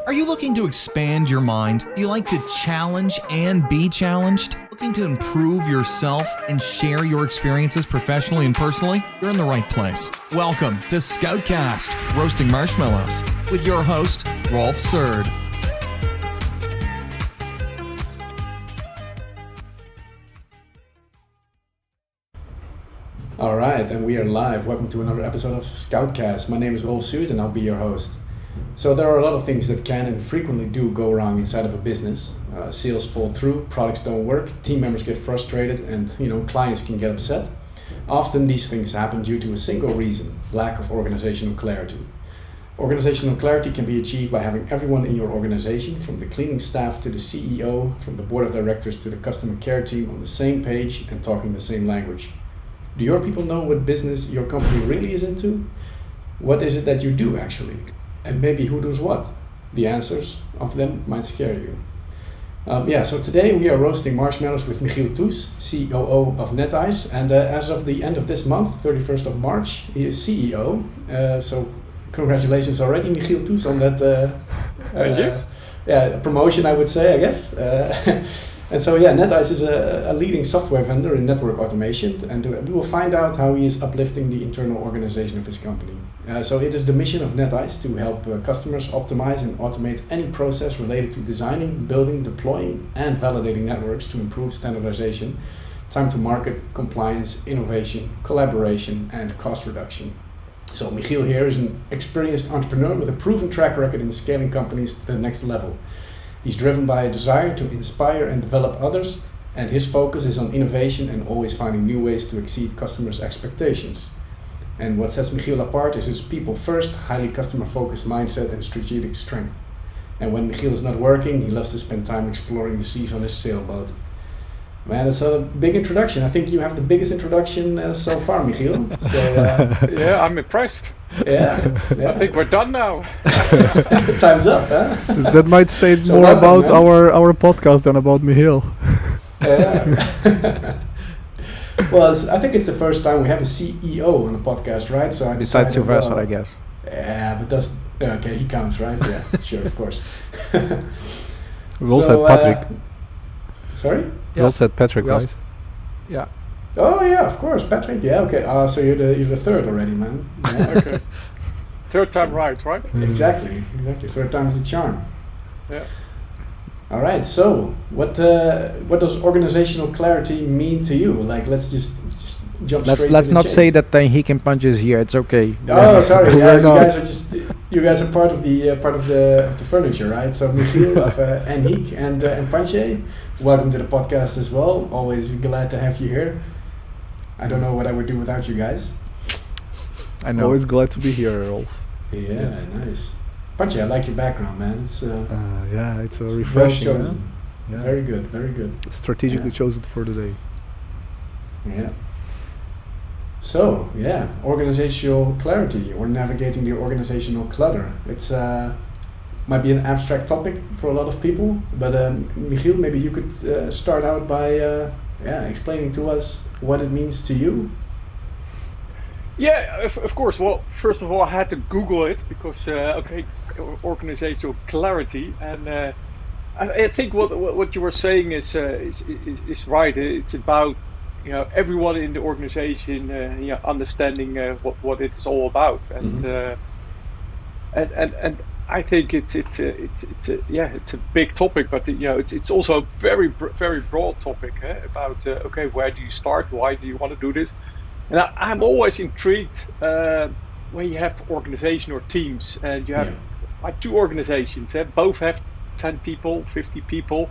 Are you looking to expand your mind? Do you like to challenge and be challenged? Looking to improve yourself and share your experiences professionally and personally? You're in the right place. Welcome to Scoutcast, Roasting Marshmallows, with your host, Rolf Surd. All right, and we are live. Welcome to another episode of Scoutcast. My name is Rolf Surd and I'll be your host. So there are a lot of things that can and frequently do go wrong inside of a business. Sales fall through, products don't work, team members get frustrated, and clients can get upset. Often these things happen due to a single reason: lack of organizational clarity. Organizational clarity can be achieved by having everyone in your organization, from the cleaning staff to the CEO, from the board of directors to the customer care team, on the same page and talking the same language. Do your people know what business your company really is into? What is it that you do actually? And maybe who does what? The answers of them might scare you. So today we are roasting marshmallows with Michiel Toes, COO of NetYCE, and as of the end of this month, 31st of March, he is CEO. So congratulations already, Michiel Toes, on that promotion, I would say, I guess. And so, NetYCE is a leading software vendor in network automation, and we will find out how he is uplifting the internal organization of his company. So it is the mission of NetYCE to help customers optimize and automate any process related to designing, building, deploying, and validating networks to improve standardization, time to market, compliance, innovation, collaboration, and cost reduction. So Michiel here is an experienced entrepreneur with a proven track record in scaling companies to the next level. He's driven by a desire to inspire and develop others, and his focus is on innovation and always finding new ways to exceed customers' expectations. And what sets Michiel apart is his people-first, highly customer-focused mindset and strategic strength. And when Michiel is not working, he loves to spend time exploring the seas on his sailboat. Man, that's a big introduction. I think you have the biggest introduction so far, Michiel. So, yeah, I'm impressed. Yeah. I think we're done now. Time's up, huh? That might say more about our podcast than about Michiel. Yeah. Well, I think it's the first time we have a CEO on a podcast, right? So besides Sylvester, I guess. Yeah, but okay, he counts, right? Yeah, sure, of course. We also had Patrick. Sorry? We also had Patrick, right? Yeah. Oh yeah, of course, Patrick. Yeah, okay. So you're the third already, man. Yeah. Okay. Third time right? Exactly. Third time's the charm. Yeah. All right. So what does organizational clarity mean to you? Like, let's just jump straight to the chase. Let's not say that he can punch us here. It's okay. Oh, sorry. Yeah, you guys are part of the furniture, right? So Michiel of Aniek and Panche, welcome to the podcast as well. Always glad to have you here. I don't know what I would do without you guys. I know. Always glad to be here, Rolf. Yeah, nice. Panche, I like your background, man. It's it's refreshing. Well chosen. Yeah. Very good. Strategically chosen for the day. Yeah. So, organizational clarity or navigating the organizational clutter. It's might be an abstract topic for a lot of people, but Michiel, maybe you could start out by explaining to us what it means to you. Yeah, of course. Well, first of all, I had to Google it because organizational clarity, and I think what you were saying is right. It's about everyone in the organization understanding what it's all about, and and I think it's a big topic, but it's also a very broad topic about where do you start, why do you want to do this, and I'm always intrigued when you have organization or teams, and you have like two organizations, both have 10 people, 50 people.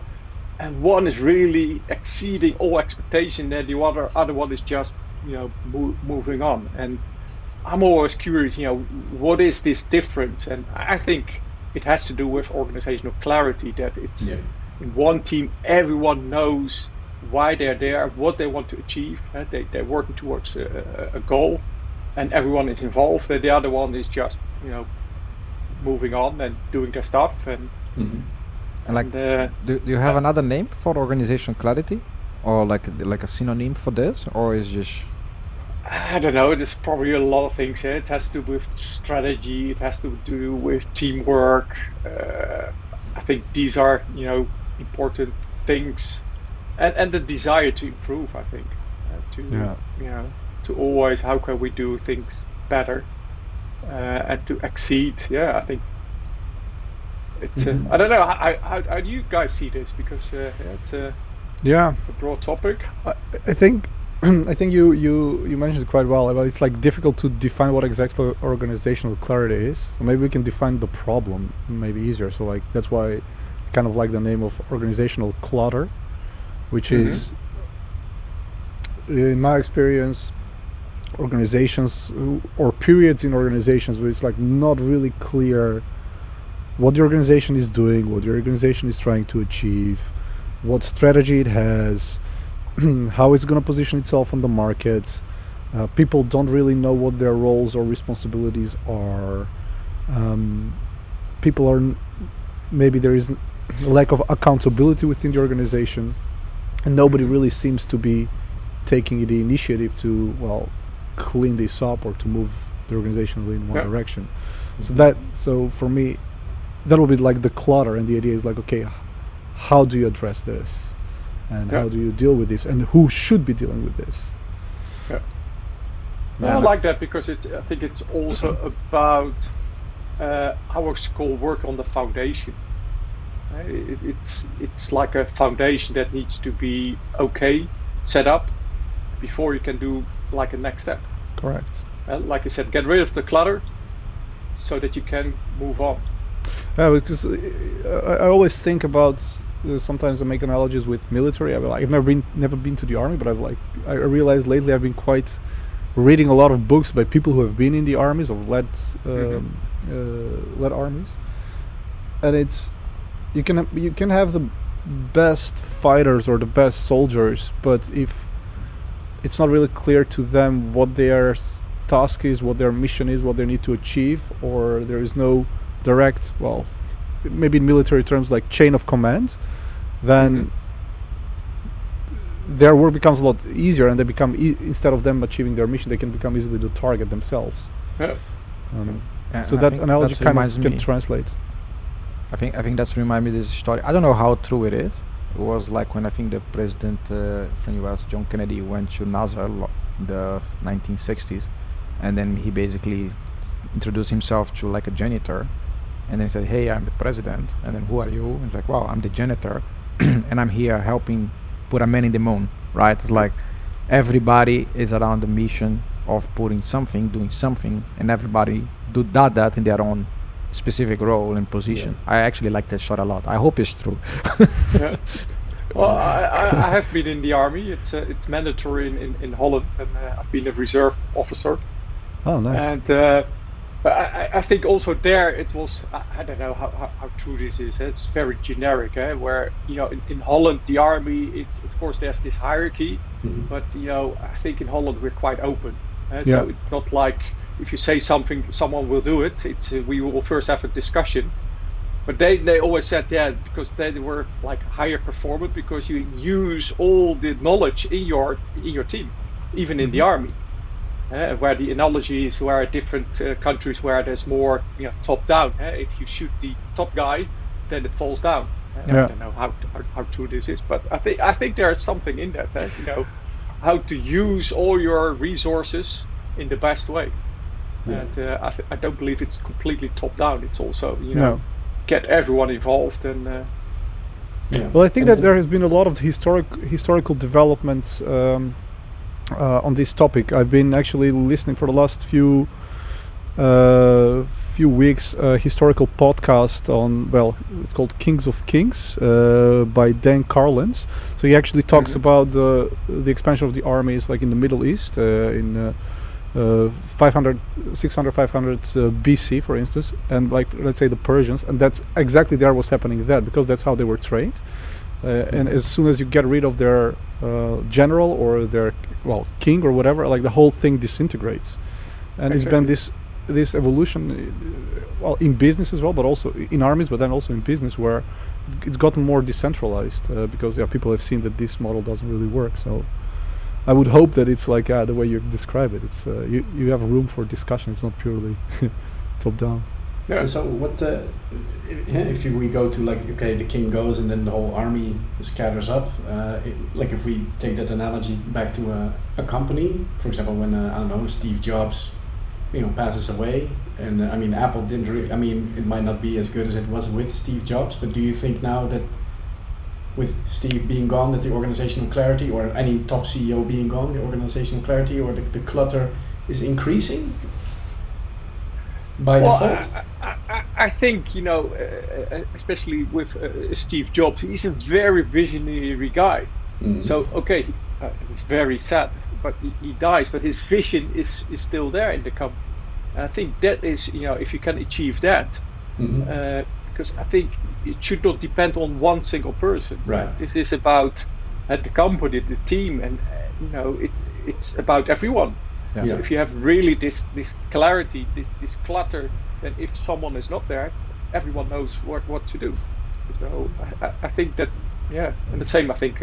And one is really exceeding all expectation, and the other one is just, moving on. And I'm always curious, what is this difference? And I think it has to do with organizational clarity, that it's in one team, everyone knows why they're there, what they want to achieve. They're working towards a goal, and everyone is involved. And the other one is just, moving on and doing their stuff. And And do you have another name for organizational clarity, or like a synonym for this, or is just? I don't know. There's probably a lot of things. It has to do with strategy. It has to do with teamwork. I think these are, important things, and the desire to improve. I think to always, how can we do things better, and to exceed. Yeah, I think it's. I don't know. How do you guys see this? Because it's a broad topic. I think I think you mentioned it quite well. About it's like difficult to define what exactly organizational clarity is. So maybe we can define the problem maybe easier. So like that's why I kind of like the name of organizational clutter, which is, in my experience, organizations or periods in organizations where it's like not really clear what the organization is doing, what the organization is trying to achieve, what strategy it has, how it's going to position itself on the market. People don't really know what their roles or responsibilities are. People are maybe there is a lack of accountability within the organization, and nobody really seems to be taking the initiative to clean this up or to move the organization in one direction. So for me, that will be like the clutter, and the idea is like, okay, how do you address this? And how do you deal with this? And who should be dealing with this? I like that because I think it's also about how it's called work on the foundation. It's like a foundation that needs to be set up before you can do like a next step. Correct. Like you said, get rid of the clutter so that you can move on. Yeah, because I always think about. Sometimes I make analogies with military. I've never been to the army, but I realized lately I've been quite reading a lot of books by people who have been in the armies or led armies, and it's you can have the best fighters or the best soldiers, but if it's not really clear to them what their task is, what their mission is, what they need to achieve, or there is no direct, maybe in military terms like chain of command, then their work becomes a lot easier, and they become instead of them achieving their mission, they can become easily the target themselves. So that analogy kind of can translate. I think that's remind me of this story. I don't know how true it is. It was like when I think the president from US, John Kennedy, went to NASA in the 1960s, and then he basically introduced himself to like a janitor, and then said, "Hey, I'm the president." And then, "Who are you?" And he's like, "Well, I'm the janitor, and I'm here helping put a man in the moon." Right? It's like everybody is around the mission of doing something, and everybody do that in their own specific role and position. I actually like that shot a lot. I hope it's true. Well, I have been in the army. It's mandatory in Holland, and I've been a reserve officer. Oh, nice. And but I think also there it was, I don't know how true this is. It's very generic, where in Holland the army, it's of course there's this hierarchy, but I think in Holland we're quite open. So it's not like if you say something, someone will do it. It's we will first have a discussion. But they always said, because they were like higher performant, because you use all the knowledge in your team, even in the army. Where the analogy is where different countries where there's more top down. If you shoot the top guy, then it falls down. I don't know how true this is, but I think there's something in that. How to use all your resources in the best way. And I don't believe it's completely top down. It's also get everyone involved and. Well, I think that there has been a lot of historical developments. On this topic, I've been actually listening for the last few weeks historical podcast on it's called Kings of Kings by Dan Carlins. So he actually talks about the expansion of the armies like in the Middle East in 500 BC, for instance, and like let's say the Persians, and that's exactly what's happening there, because that's how they were trained. And as soon as you get rid of their general or their king or whatever, like the whole thing disintegrates. And it's been this evolution, in business as well, but also in armies, but then also in business, where it's gotten more decentralized because people have seen that this model doesn't really work. So I would hope that it's like the way you describe it. It's you have room for discussion. It's not purely top down. Yeah. And so what if we go to like, okay, the king goes and then the whole army scatters up, like if we take that analogy back to a company, for example, when I don't know, Steve Jobs, passes away, and I mean Apple didn't really, I mean it might not be as good as it was with Steve Jobs, but do you think now that with Steve being gone, that the organizational clarity, or any top CEO being gone, the organizational clarity or the clutter is increasing by default? I think, especially with Steve Jobs, he's a very visionary guy. Mm-hmm. So, okay, it's very sad, but he dies, but his vision is still there in the company. And I think that is, if you can achieve that, mm-hmm. Because I think it should not depend on one single person. Right. This is about the company, the team, and, it's about everyone. Yeah. So if you have really this clarity, this clutter, then if someone is not there, everyone knows what to do. So I think that, and the same I think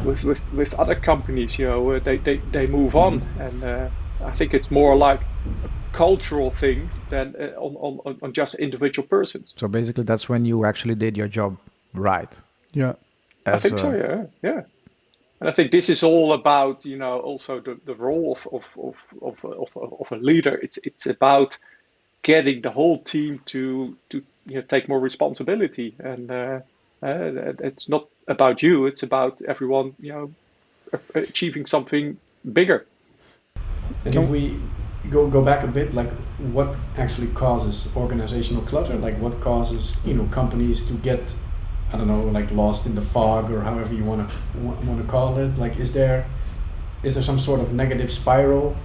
with other companies, they move on, and I think it's more like a cultural thing than on just individual persons. So basically, that's when you actually did your job right. Yeah, I think so. Yeah. And I think this is all about, also the role of a leader. It's about getting the whole team to take more responsibility, and it's not about you. It's about everyone, achieving something bigger. And if we go back a bit, like what actually causes organizational clutter? Like what causes companies to get, I don't know, like lost in the fog, or however you want to call it? Like, is there some sort of negative spiral,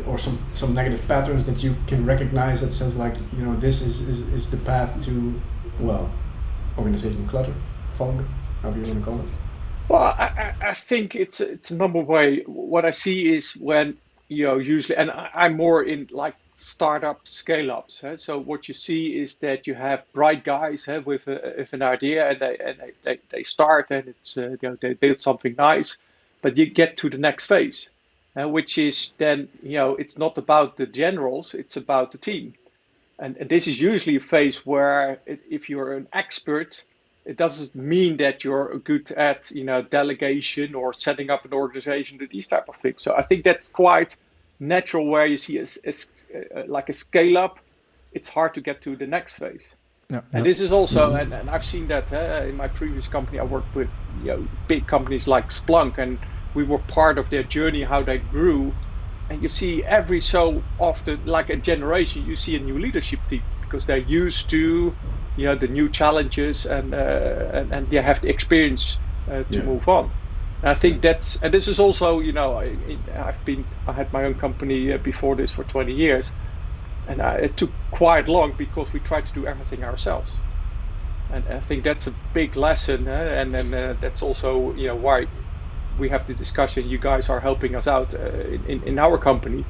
or some negative patterns that you can recognize that says like, this is the path to, well, organizational clutter, fog, however you want to call it? Well, I think it's a number of ways. What I see is when usually, and I'm more in like startup scale-ups. So what you see is that you have bright guys with an idea, and they start, and it's they build something nice, but you get to the next phase, which is then it's not about the generals, it's about the team, and this is usually a phase where if you're an expert, it doesn't mean that you're good at delegation or setting up an organization, these type of things. So I think that's quite natural, where you see like a scale up, it's hard to get to the next phase. And this is also, and I've seen that in my previous company. I worked with big companies like Splunk, and we were part of their journey, how they grew. And you see every so often, like a generation, you see a new leadership team, because they're used to the new challenges, and they have the experience to move on. And I think and this is also, I had my own company before this for 20 years, and it took quite long because we tried to do everything ourselves. And I think that's a big lesson, and then that's also why we have the discussion. You guys are helping us out in our company.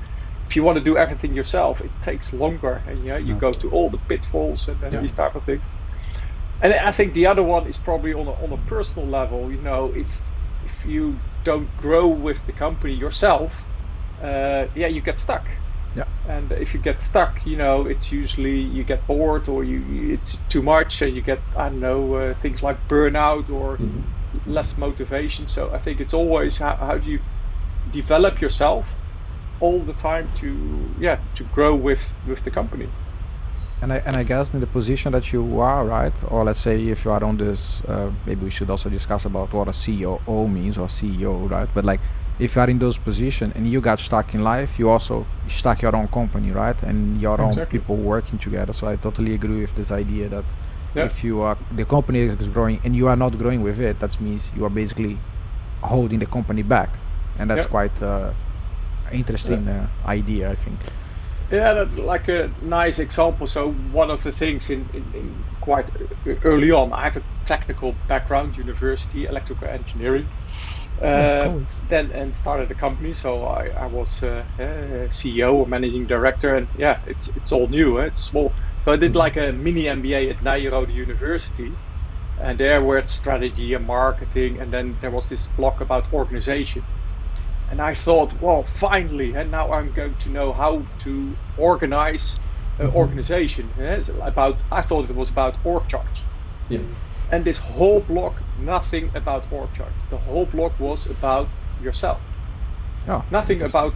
If you want to do everything yourself, it takes longer, and you go to all the pitfalls and these type of things. And I think the other one is probably on a personal level. If you don't grow with the company yourself, you get stuck. Yeah. And if you get stuck, it's usually you get bored, or it's too much, and you get things like burnout or less motivation. So I think it's always how do you develop yourself all the time to grow with the company. And I guess in the position that you are, right? Or let's say if you are on this, maybe we should also discuss about what a COO means, or CEO, right? But like if you are in those positions and you got stuck in life, you also stuck your own company, right? And your own people working together. So I totally agree with this idea that if the company is growing and you are not growing with it, that means you are basically holding the company back, and that's quite interesting idea, I think. Yeah, that's like a nice example. So one of the things in quite early on, I have a technical background, university, electrical engineering, and started a company. So I was CEO or managing director, and it's all new, it's small. So I did like a mini MBA at NetYCE University, and there were strategy and marketing, and then there was this block about organization. And I thought, well, finally, and now I'm going to know how to organize organization. I thought it was about org charts. Yeah. And this whole block, nothing about org charts. The whole block was about yourself. Oh, Nothing about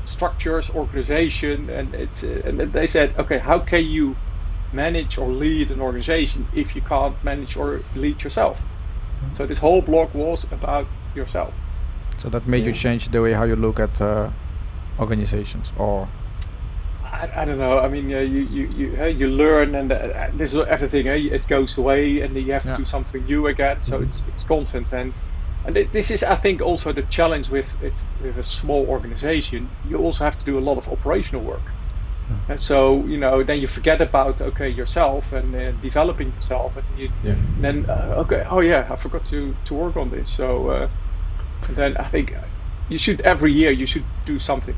structures, organization, and and they said, okay, how can you manage or lead an organization if you can't manage or lead yourself? So this whole block was about yourself. So that made you change the way how you look at organizations, or I don't know. I mean, you learn, and this is everything. It goes away, and then you have to do something new again. So it's constant, and this is, I think, also the challenge with a small organization. You also have to do a lot of operational work, and so then you forget about yourself and developing yourself, and then I forgot to work on this. So and then I think every year you should do something.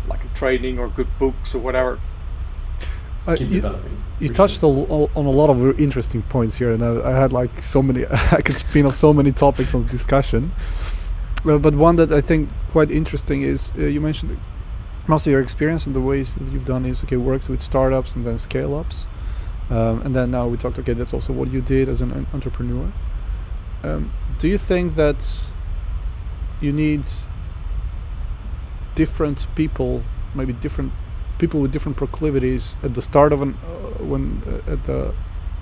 Like a training or good books or whatever. Keep developing. You touched on a lot of very interesting points here, and I had like so many. I could spin off so many topics on discussion. But one that I think quite interesting is you mentioned most of your experience and the ways that you've done is worked with startups and then scale-ups, and then now we talked. Okay, that's also what you did as an entrepreneur. Do you think that you need different people, maybe different people with different proclivities at the start of at the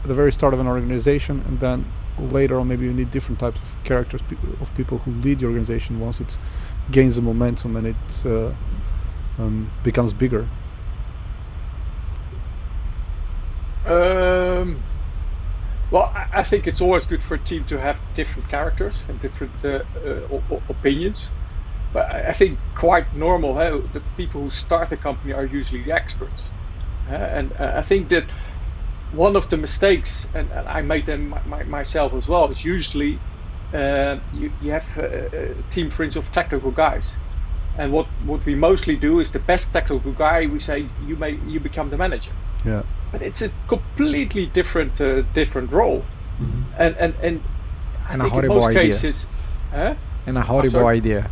very start of an organization, and then later on maybe you need different types of characters of people who lead the organization once it gains the momentum and it becomes bigger? Well, I think it's always good for a team to have different characters and different opinions. But I think quite normal. The people who start a company are usually the experts, and I think that one of the mistakes, and I made them myself as well, is usually you have a team, for instance, of technical guys, and what we mostly do is the best technical guy. We say you become the manager. Yeah. But it's a completely different role, and I think in most cases, and a horrible idea.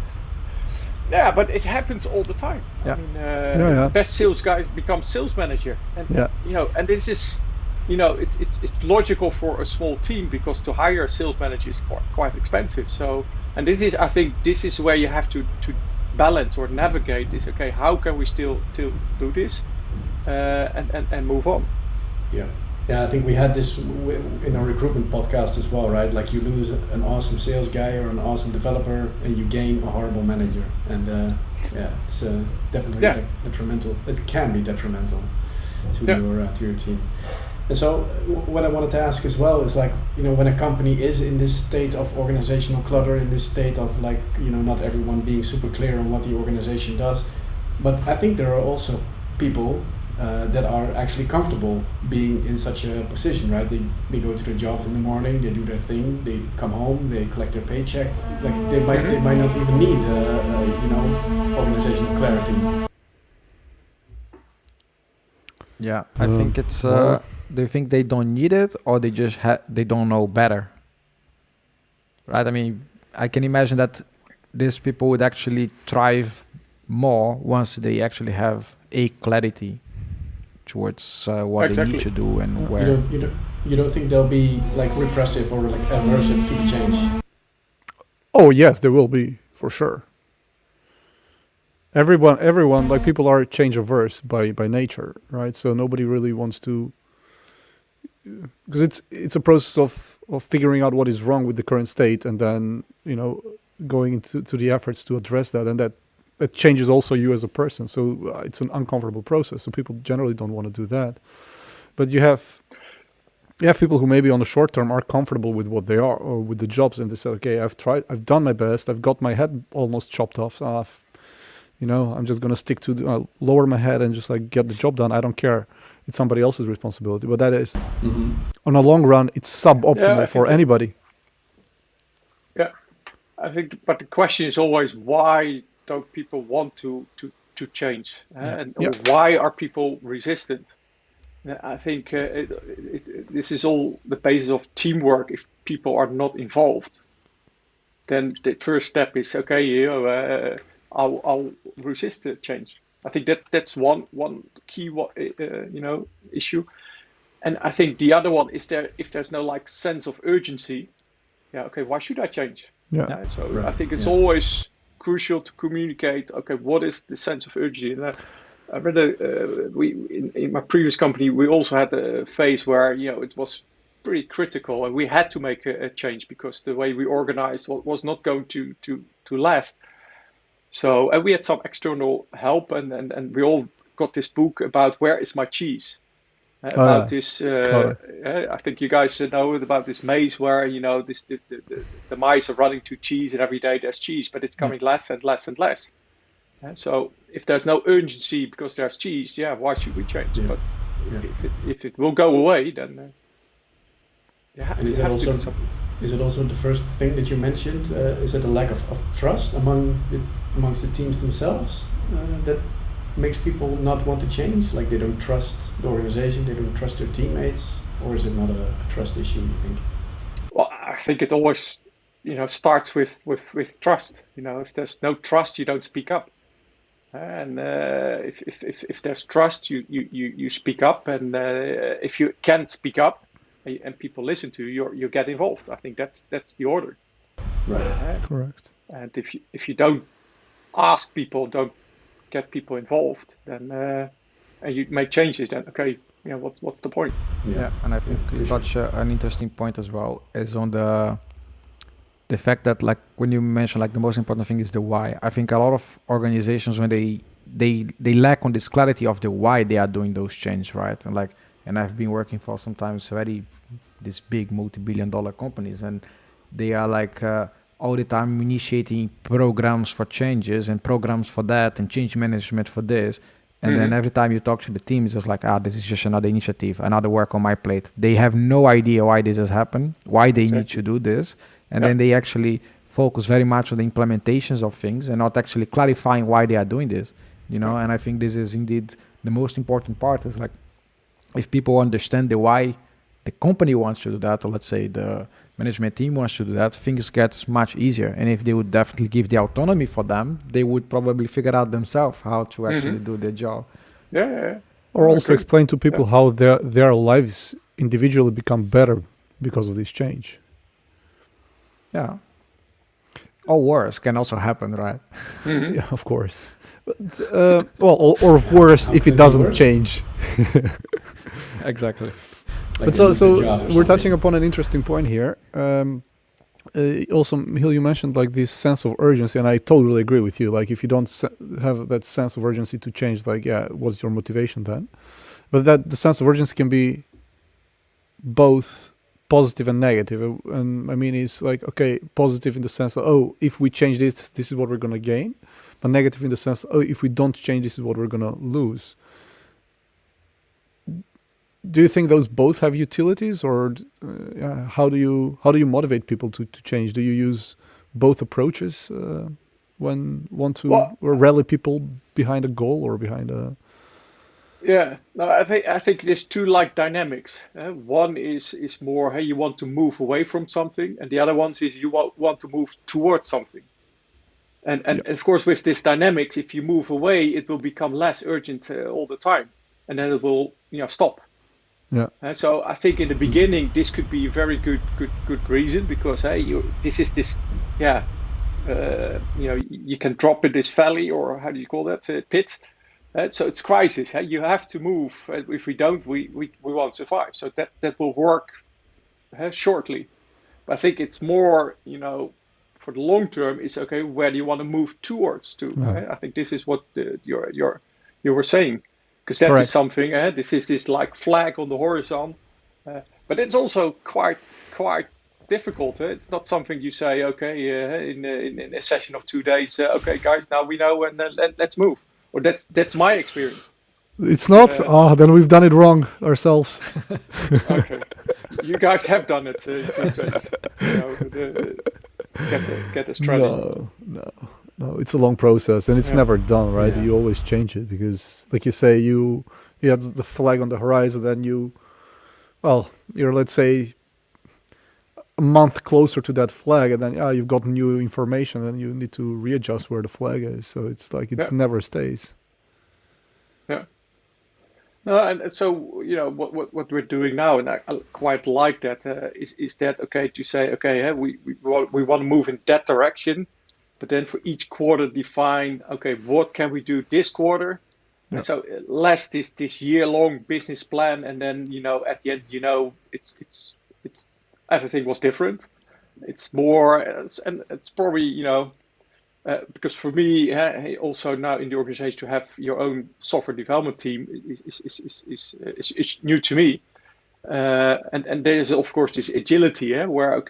Yeah, but it happens all the time. Yeah. I mean, best sales guys become sales manager, and and this is, it's logical for a small team because to hire a sales manager is quite expensive. So, and I think this is where you have to balance or navigate this. Okay, how can we still do this, and move on? Yeah, I think we had this in our recruitment podcast as well, right? Like you lose an awesome sales guy or an awesome developer, and you gain a horrible manager, and it's definitely detrimental. It can be detrimental to your team. And so, what I wanted to ask as well is like, when a company is in this state of organizational clutter, in this state of like, not everyone being super clear on what the organization does, but I think there are also people that are actually comfortable being in such a position, right? They go to their jobs in the morning, they do their thing, they come home, they collect their paycheck. Like they might not even need organizational clarity. Yeah, I think it's. Do you think they don't need it, or they just they don't know better? Right. I mean, I can imagine that these people would actually thrive more once they actually have a clarity towards what they need to do and where. You don't think they'll be like repressive or like aversive to the change? Oh yes, there will be for sure. Everyone, like people are change averse by nature, right? So nobody really wants to, because it's a process of figuring out what is wrong with the current state, and then going into the efforts to address that, and that changes also you as a person. So it's an uncomfortable process. So people generally don't want to do that. But you have people who maybe on the short term are comfortable with what they are or with the jobs, and they say, okay, I've done my best, I've got my head almost chopped off. I'm just gonna stick to lower my head and just like get the job done. I don't care. It's somebody else's responsibility. But that is, on a long run, it's suboptimal for anybody. Yeah, I think. But the question is always, why don't people want to change, and why are people resistant? I think this is all the basis of teamwork. If people are not involved, then the first step is okay. I'll resist the change. I think that's one key issue. And I think the other one is if there's no like sense of urgency, yeah, okay, why should I change? Yeah. So Right, I think it's yeah. always crucial to communicate. Okay, what is the sense of urgency? And I read in my previous company, we also had a phase where it was pretty critical, and we had to make a change because the way we organized was not going to last. So and we had some external help, and we all got this book about where is my cheese. About this, Clutter. I think you guys know about this maze where the mice are running to cheese, and every day there's cheese, but it's coming less and less and less. So if there's no urgency because there's cheese, yeah, why should we change? Yeah. But Yeah. if it will go away, then And you have to do something. is it also the first thing that you mentioned? Is it a lack of trust amongst the teams themselves that makes people not want to change? Like they don't trust the organization, they don't trust their teammates, or is it not a trust issue, you think? Well, I think it always starts with trust. If there's no trust, you don't speak up. And if there's trust, you speak up, and if you can't speak up and people listen to you, you get involved. I think that's the order. Right. Correct. And if you don't ask people, don't get people involved, then and you make changes, then okay, what's the point? Yeah, and I think you touch an interesting point as well, is on the fact that like when you mention like the most important thing is the why. I think a lot of organizations when they lack on this clarity of the why they are doing those changes, right? And I've been working for sometimes these big multi-billion-dollar companies, and they are like all the time initiating programs for changes and programs for that and change management for this. And then every time you talk to the team, it's just like, this is just another initiative, another work on my plate. They have no idea why this has happened, why they need to do this. And then they actually focus very much on the implementations of things and not actually clarifying why they are doing this, And I think this is indeed the most important part, is like, if people understand the why the company wants to do that, or let's say the management team wants to do that, things gets much easier. And if they would definitely give the autonomy for them, they would probably figure out themselves how to actually do their job. Yeah. Or also explain to people how their lives individually become better because of this change. Yeah. Or worse can also happen, right? Yeah, of course. But, or worse if it doesn't change. Exactly. Like But so we're touching upon an interesting point here. Also, Michiel, you mentioned like this sense of urgency, and I totally agree with you. Like, if you don't have that sense of urgency to change, like, what's your motivation then? But that the sense of urgency can be both positive and negative. And I mean, it's like, okay, positive in the sense of, if we change this is what we're going to gain. But negative in the sense, if we don't change, this is what we're going to lose. Do you think those both have utilities, or how do you motivate people to change? Do you use both approaches when want to rally people behind a goal or behind a? Yeah, no, I think there's two like dynamics. One is more, hey, you want to move away from something, and the other one is you want to move towards something. And of course, with this dynamics, if you move away, it will become less urgent all the time, and then it will stop. Yeah. So I think in the beginning this could be a very good reason, because you can drop in this valley, or how do you call that, pit. So it's crisis. You have to move. If we don't, we won't survive. So that will work shortly. But I think it's more, for the long term, is okay. Where do you want to move towards to? I think this is what you were saying, because that is something. This is this like flag on the horizon, but it's also quite difficult. It's not something you say, okay, in a session of 2 days. Okay, guys, now we know, and let's move. Or that's my experience. It's not. Then we've done it wrong ourselves. Okay, you guys have done it in 2 days. Get the strategy. No. It's a long process, and it's never done, right? Yeah. You always change it because, like you say, you you had the flag on the horizon, then you're, let's say, a month closer to that flag, and then you've got new information, and you need to readjust where the flag is. So it's like it never stays. Yeah. No, and so what we're doing now, and I quite like that, is that okay to say we want to move in that direction, but then for each quarter define what can we do this quarter, and so less this year-long business plan, and then at the end it's everything was different. It's more, and it's probably because for me, also now in the organization to have your own software development team is new to me, and there is of course this agility, where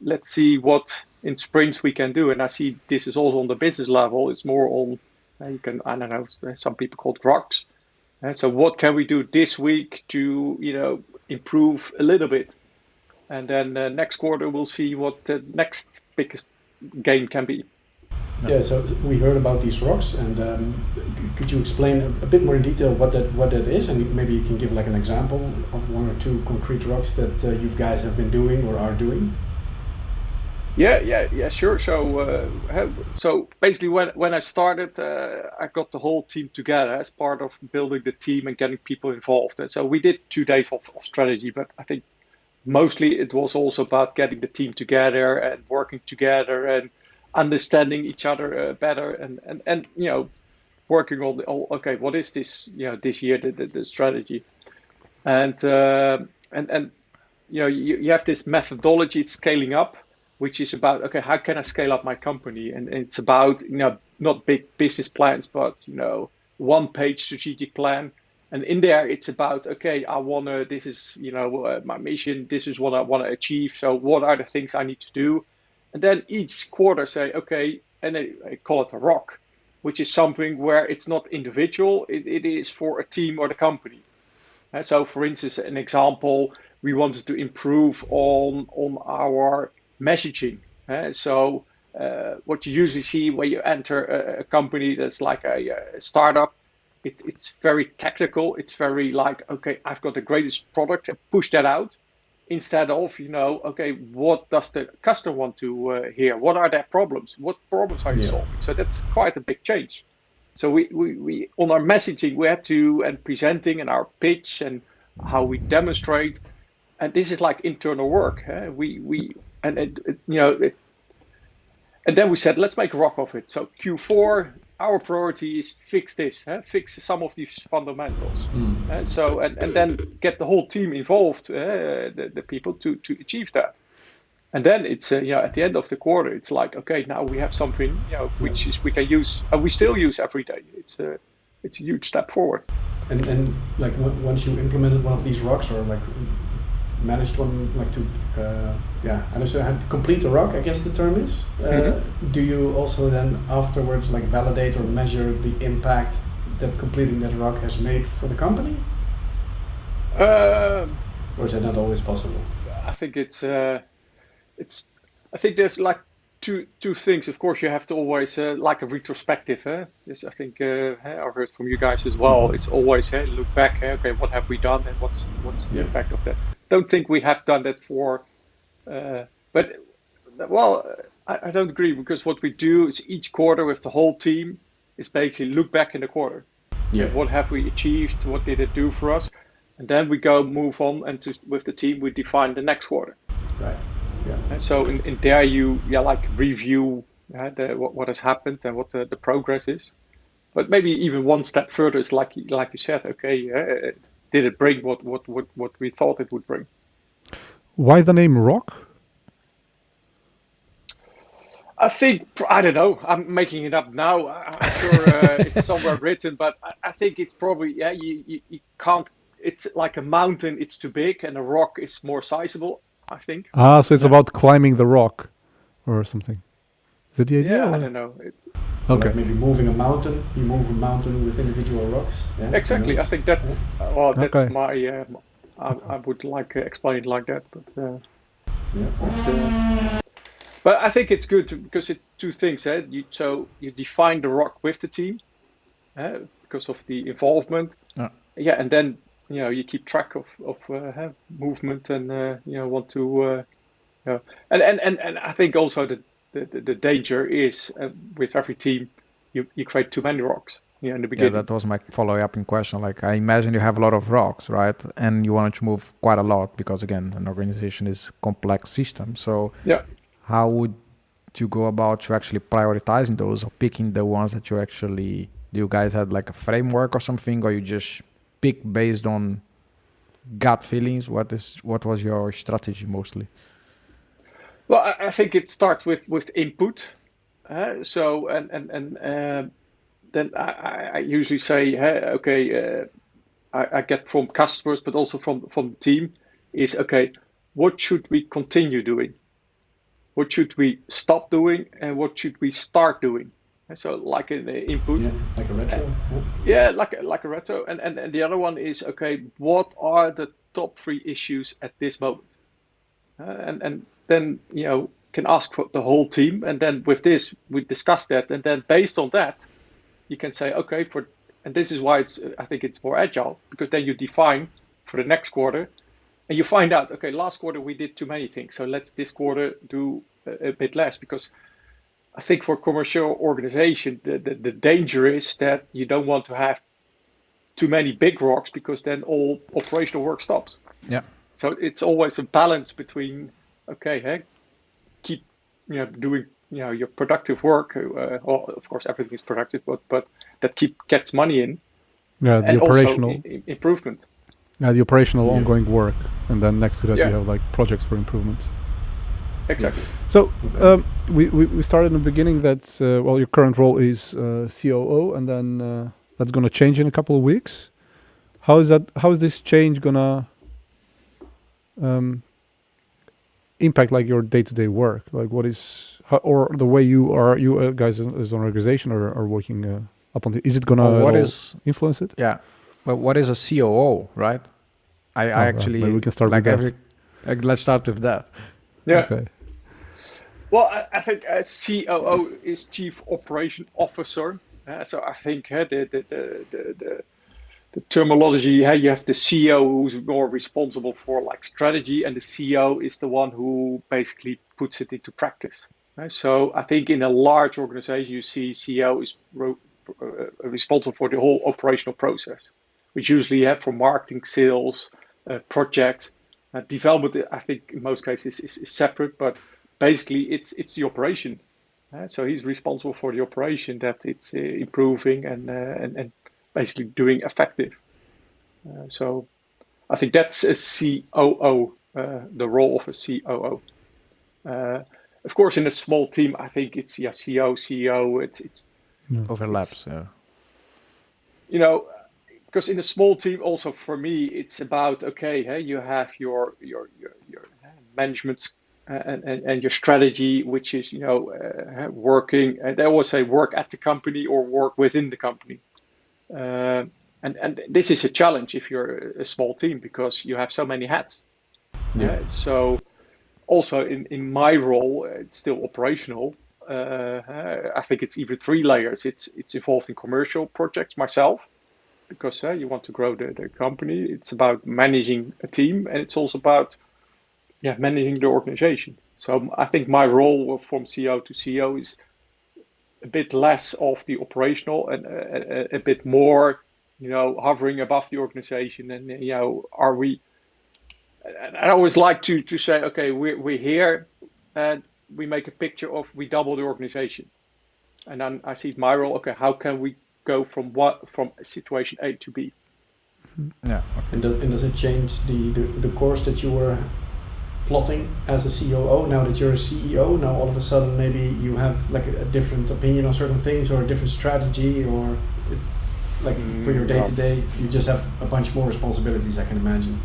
let's see what in sprints we can do, and I see this is also on the business level. It's more on I don't know, some people call it rocks. So what can we do this week to improve a little bit, and then next quarter we'll see what the next biggest gain can be. Yeah, so we heard about these rocks, and could you explain a bit more in detail what that is, and maybe you can give like an example of one or two concrete rocks that you guys have been doing or are doing? Yeah, sure. So basically, when I started, I got the whole team together as part of building the team and getting people involved. And so we did 2 days of strategy, but I think mostly it was also about getting the team together and working together and understanding each other better, and working on what is this this year the strategy, and you have this methodology scaling up, which is about how can I scale up my company, and it's about not big business plans, but 1-page strategic plan, and in there it's about this is my mission, this is what I want to achieve, so what are the things I need to do. And then each quarter say, and I call it a rock, which is something where it's not individual, it is for a team or the company. And so, for instance, an example, we wanted to improve on our messaging. So what you usually see when you enter a company that's like a startup, it's very technical. It's very like, I've got the greatest product and push that out. Instead of, what does the customer want to hear? What are their problems? What problems are you solving? So that's quite a big change. So we on our messaging, we had to, and presenting and our pitch and how we demonstrate, and this is like internal work. And then we said, let's make a rock of it. So Q4, our priority is fix this, fix some of these fundamentals. And then get the whole team involved, the people to achieve that. And then it's at the end of the quarter, it's like, now we have something which is we can use, and we still use every day. It's a huge step forward. And like once you implemented one of these rocks, or like managed one, like to understand, complete the rock, I guess the term is. Do you also then afterwards like validate or measure the impact that completing that rock has made for the company? Or is that not always possible? I think I think there's like two things. Of course, you have to always like a retrospective. Yes, I think I heard from you guys as well. It's always look back. What have we done, and what's the impact of that? Don't think we have done that for, but I don't agree, because what we do is each quarter with the whole team is basically look back in the quarter. What have we achieved? What did it do for us? And then we move on, and with the team we define the next quarter. Right. Yeah. And so in there you like review what has happened and what the progress is. But maybe even one step further is like you said. Did it bring what we thought it would bring? Why the name Rock? I don't know. I'm making it up now. I'm sure it's somewhere written, but I think it's probably you can't. It's like a mountain. It's too big, and a rock is more sizable, I think. So it's about climbing the rock, or something. Is that the idea? Yeah, I don't know. It's like maybe moving a mountain. You move a mountain with individual rocks. Yeah, exactly. I think that's my. I would like explain it like that, but. But I think it's good because it's two things. You define the rock with the team because of the involvement, yeah, and then you keep track of movement and want to and I think also the danger is with every team you create too many rocks in the Yeah, beginning. that was my follow-up in question. Like, I imagine you have a lot of rocks, right? And you want to move quite a lot because, again, an organization is a complex system. So Yeah. how would you go about to actually prioritizing those or picking the ones that you actually, do you guys have like a framework or something, or you just pick based on gut feelings? What was your strategy mostly? Well, I think it starts with input. So and then I usually say, hey, okay, I get from customers, but also from the team, is okay. What should we continue doing? What should we stop doing, and what should we start doing? And so, like an input, Yeah, like a retro. yeah, like a retro, and the other one is okay. What are the top three issues at this moment? And then can ask for the whole team, and then with this we discuss that, and then based on that you can say okay and this is why I think it's more agile, because then you define for the next quarter, and you find out okay, last quarter we did too many things, so let's this quarter do a bit less, because I think for commercial organization the danger is that you don't want to have too many big rocks, because then all operational work stops. Yeah. So it's always a balance between okay, hey, keep doing your productive work. Well, of course everything is productive, but that gets money in, Yeah, the and also operational. improvement. Yeah, the operational Yeah. ongoing work, and then next to that Yeah. you have like projects for improvement. Exactly. So we started in the beginning that well, your current role is COO, and then that's gonna change in a couple of weeks. How is this change gonna impact like your day-to-day work? Like what is or the way you guys as an organization are working up on is it gonna Or what at all is, influence it? yeah, but what is a COO, right? I Well, actually, maybe we can start like with that. let's start with that. Yeah. Okay. Well, I think COO is Chief Operation Officer. So I think the terminology, you have the CEO who's more responsible for like strategy, and the CEO is the one who basically puts it into practice. So I think in a large organization, you see CEO is responsible for the whole operational process, which usually you have for marketing, sales, projects, development. I think in most cases is separate, but basically it's the operation. So he's responsible for the operation, that it's improving and basically doing effective. So I think that's a COO, the role of a COO. Of course, in a small team, I think it's CO, CEO. It's Overlaps. Yeah. Because in a small team, also for me, it's about okay, hey, you have your management and your strategy, which is working. They always say work at the company or work within the company. And this is a challenge if you're a small team, because you have so many hats. Yeah. So also in my role, it's still operational. I think it's even 3 layers. It's involved in commercial projects myself, because you want to grow the company. It's about managing a team, and it's also about managing the organization. So I think my role from CEO to CEO is a bit less of the operational and a bit more, hovering above the organization. And are we? And I always like to say, okay, we're here, and we make a picture of we double the organization, and then I see my role. Okay, how can we go from situation A to B? Yeah. And does it change the course that you were plotting as a COO? Now that you're a CEO, now all of a sudden maybe you have like a different opinion on certain things, or a different strategy, or like for your day to day, you just have a bunch more responsibilities, I can imagine.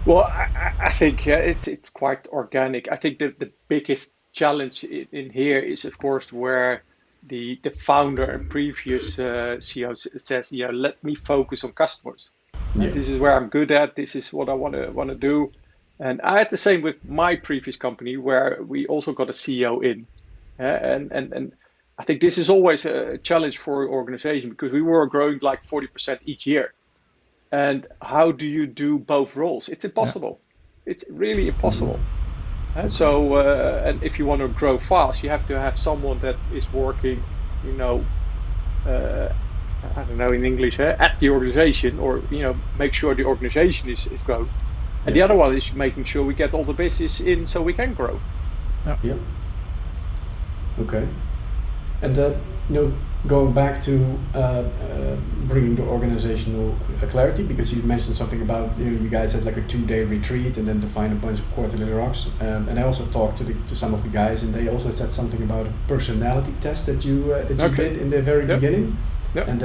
Well, I think it's quite organic. I think the biggest challenge in here is, of course, where the founder and previous CEO says, let me focus on customers. Yeah. This is where I'm good at. This is what I want to do. And I had the same with my previous company, where we also got a CEO in. And I think this is always a challenge for an organization, because we were growing like 40% each year. And how do you do both roles? It's impossible. It's really impossible. And if you want to grow fast, you have to have someone that is working, I don't know in English, at the organization, or make sure the organization is growing. And the other one is making sure we get all the business in so we can grow. Yeah. Okay. And going back to bringing the organizational clarity, because you mentioned something about you guys had like a 2-day retreat and then define a bunch of quarterly rocks. And I also talked to some of the guys, and they also said something about a personality test that you did in the very beginning. Yep. And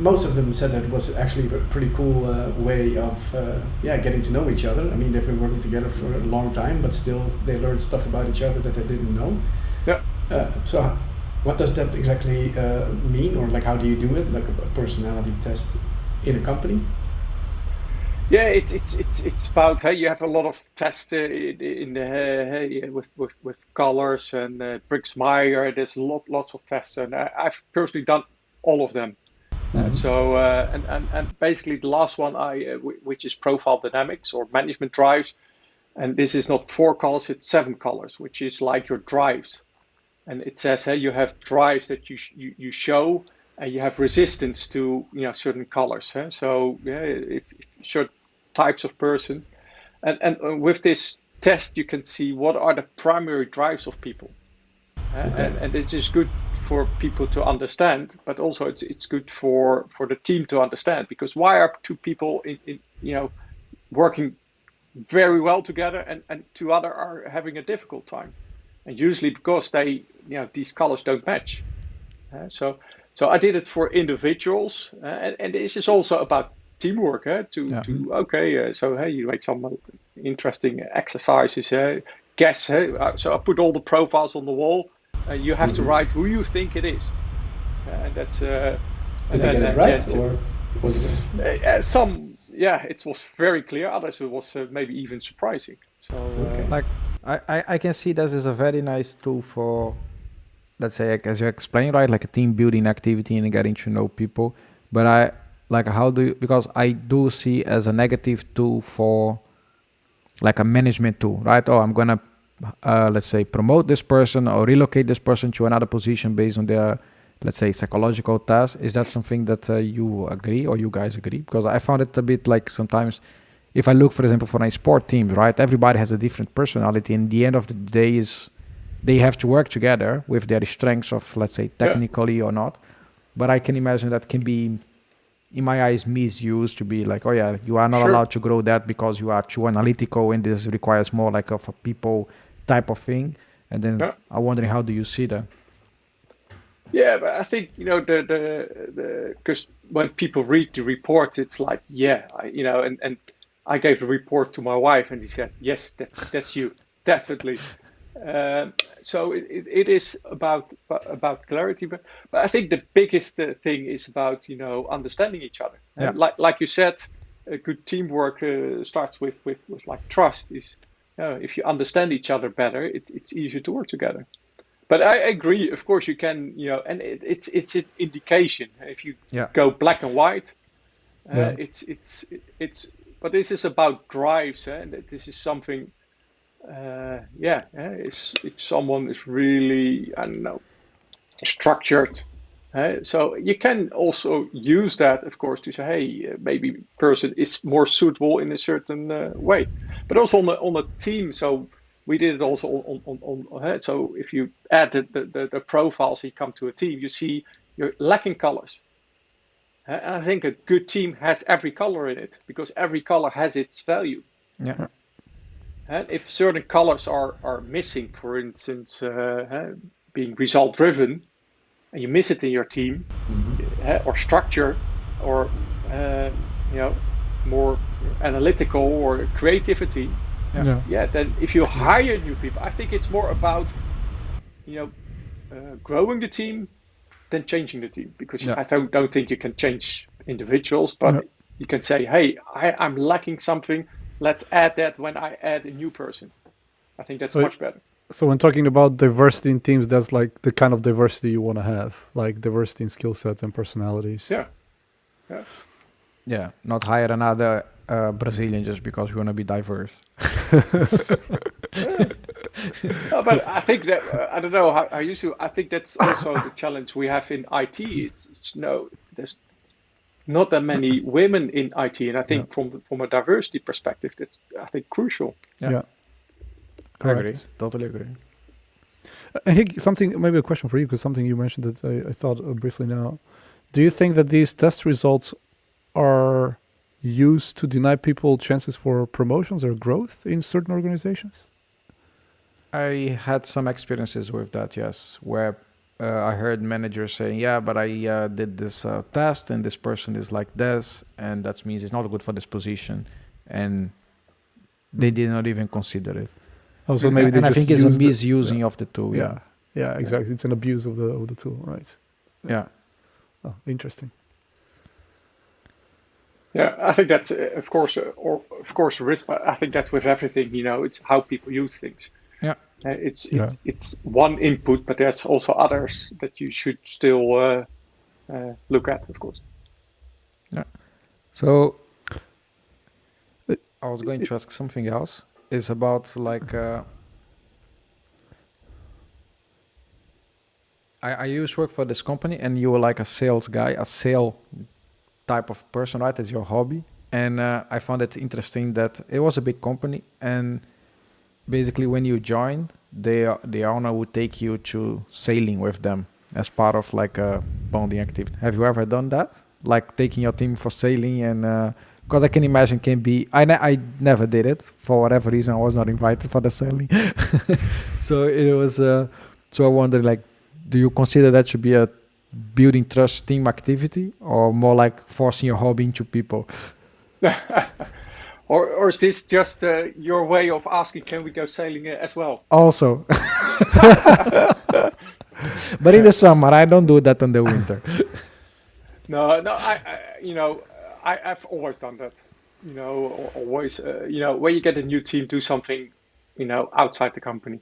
most of them said that it was actually a pretty cool way of getting to know each other. I mean, they've been working together for a long time, but still they learned stuff about each other that they didn't know. Yeah. So what does that exactly mean, or like how do you do it, like a personality test in a company? Yeah, it's about you have a lot of tests in the with colors and Briggs Meyer. There's lots of tests, and I've personally done all of them. And basically the last one which is profile dynamics or management drives, and this is not 4 colors, it's 7 colors, which is like your drives. And it says you have drives that you show, and you have resistance to certain colors. So if certain types of persons, and with this test you can see what are the primary drives of people. And it's just good for people to understand, but also it's good for the team to understand, because why are 2 people in working very well together and 2 other are having a difficult time? And usually because they these colors don't match. So I did it for individuals, and this is also about teamwork. So you make some interesting exercises. Guess. So I put all the profiles on the wall. You have to write who you think it is, and that's. Did they get it right, or was it? Some, it was very clear. Others, it was maybe even surprising. So, like I can see this as a very nice tool for, let's say, as you explained, right, like a team building activity and getting to know people. But because I do see as a negative tool for, like a management tool, right? Oh, I'm gonna let's say promote this person or relocate this person to another position based on their, let's say, psychological tasks. Is that something that you agree, or you guys agree? Because I found it a bit like sometimes, if I look, for example, for a sport team, right, everybody has a different personality. And the end of the day is they have to work together with their strengths of, let's say, technically or not. But I can imagine that can be, in my eyes, misused to be like, oh yeah, you are not allowed to grow that because you are too analytical, and this requires more like of a people type of thing. And then I'm wondering, how do you see that? Yeah, but I think the because when people read the report, it's like and I gave the report to my wife, and he said, yes, that's you, definitely. So it is about clarity, but I think the biggest thing is about understanding each other. Like you said, a good teamwork starts with like trust. Is if you understand each other better, it's easier to work together. But I agree. Of course, you can and it's an indication. If you go black and white, it's. But this is about drives, and this is something. If someone is really, I don't know, structured, so you can also use that, of course, to say, hey, maybe person is more suitable in a certain way, but also on the team. So we did it also on so if you add the profiles, you come to a team, you see you're lacking colors. And I think a good team has every color in it, because every color has its value. Yeah. And if certain colors are missing, for instance, being result driven, and you miss it in your team, or structure, or more analytical or creativity, then if you hire new people, I think it's more about growing the team than changing the team, because I don't think you can change individuals, but you can say, hey, I'm lacking something. Let's add that when I add a new person. I think that's much better. So when talking about diversity in teams, that's like the kind of diversity you want to have, like diversity in skill sets and personalities. Yeah. Yeah, not hire another Brazilian just because we want to be diverse. No, but I think that I don't know how you see. I think that's also the challenge we have in IT. It's no, there's not that many women in IT, and I think from a diversity perspective, that's I think crucial. Yeah. I agree. Correct. Totally agree. Hey, something, maybe a question for you, because something you mentioned that I thought briefly now. Do you think that these test results are used to deny people chances for promotions or growth in certain organizations? I had some experiences with that, yes, where I heard managers saying, "Yeah, but I did this test, and this person is like this, and that means it's not good for this position," and they did not even consider it. Oh, so maybe they And I just think it's a used it- misusing of the tool. Yeah, yeah, exactly. It's an abuse of the tool, right? Yeah. Oh, interesting. Yeah, I think that's of course risk, but I think that's with everything. It's how people use things. Yeah. It's one input, but there's also others that you should still look at, of course. Yeah. So I was going to ask something else. It's about like I used to work for this company, and you were like a sales guy, a sale type of person, right? As your hobby. And I found it interesting that it was a big company, and basically when you join, the owner would take you to sailing with them as part of like a bonding activity. Have you ever done that? Like taking your team for sailing, and because I can imagine can be. I never did it for whatever reason. I was not invited for the sailing, so it was. So I wonder, like, do you consider that should be a building trust team activity, or more like forcing your hobby into people? Or is this just your way of asking, can we go sailing as well? Also, but in the summer, I don't do that in the winter. No, I've always done that. Always, when you get a new team, do something, outside the company.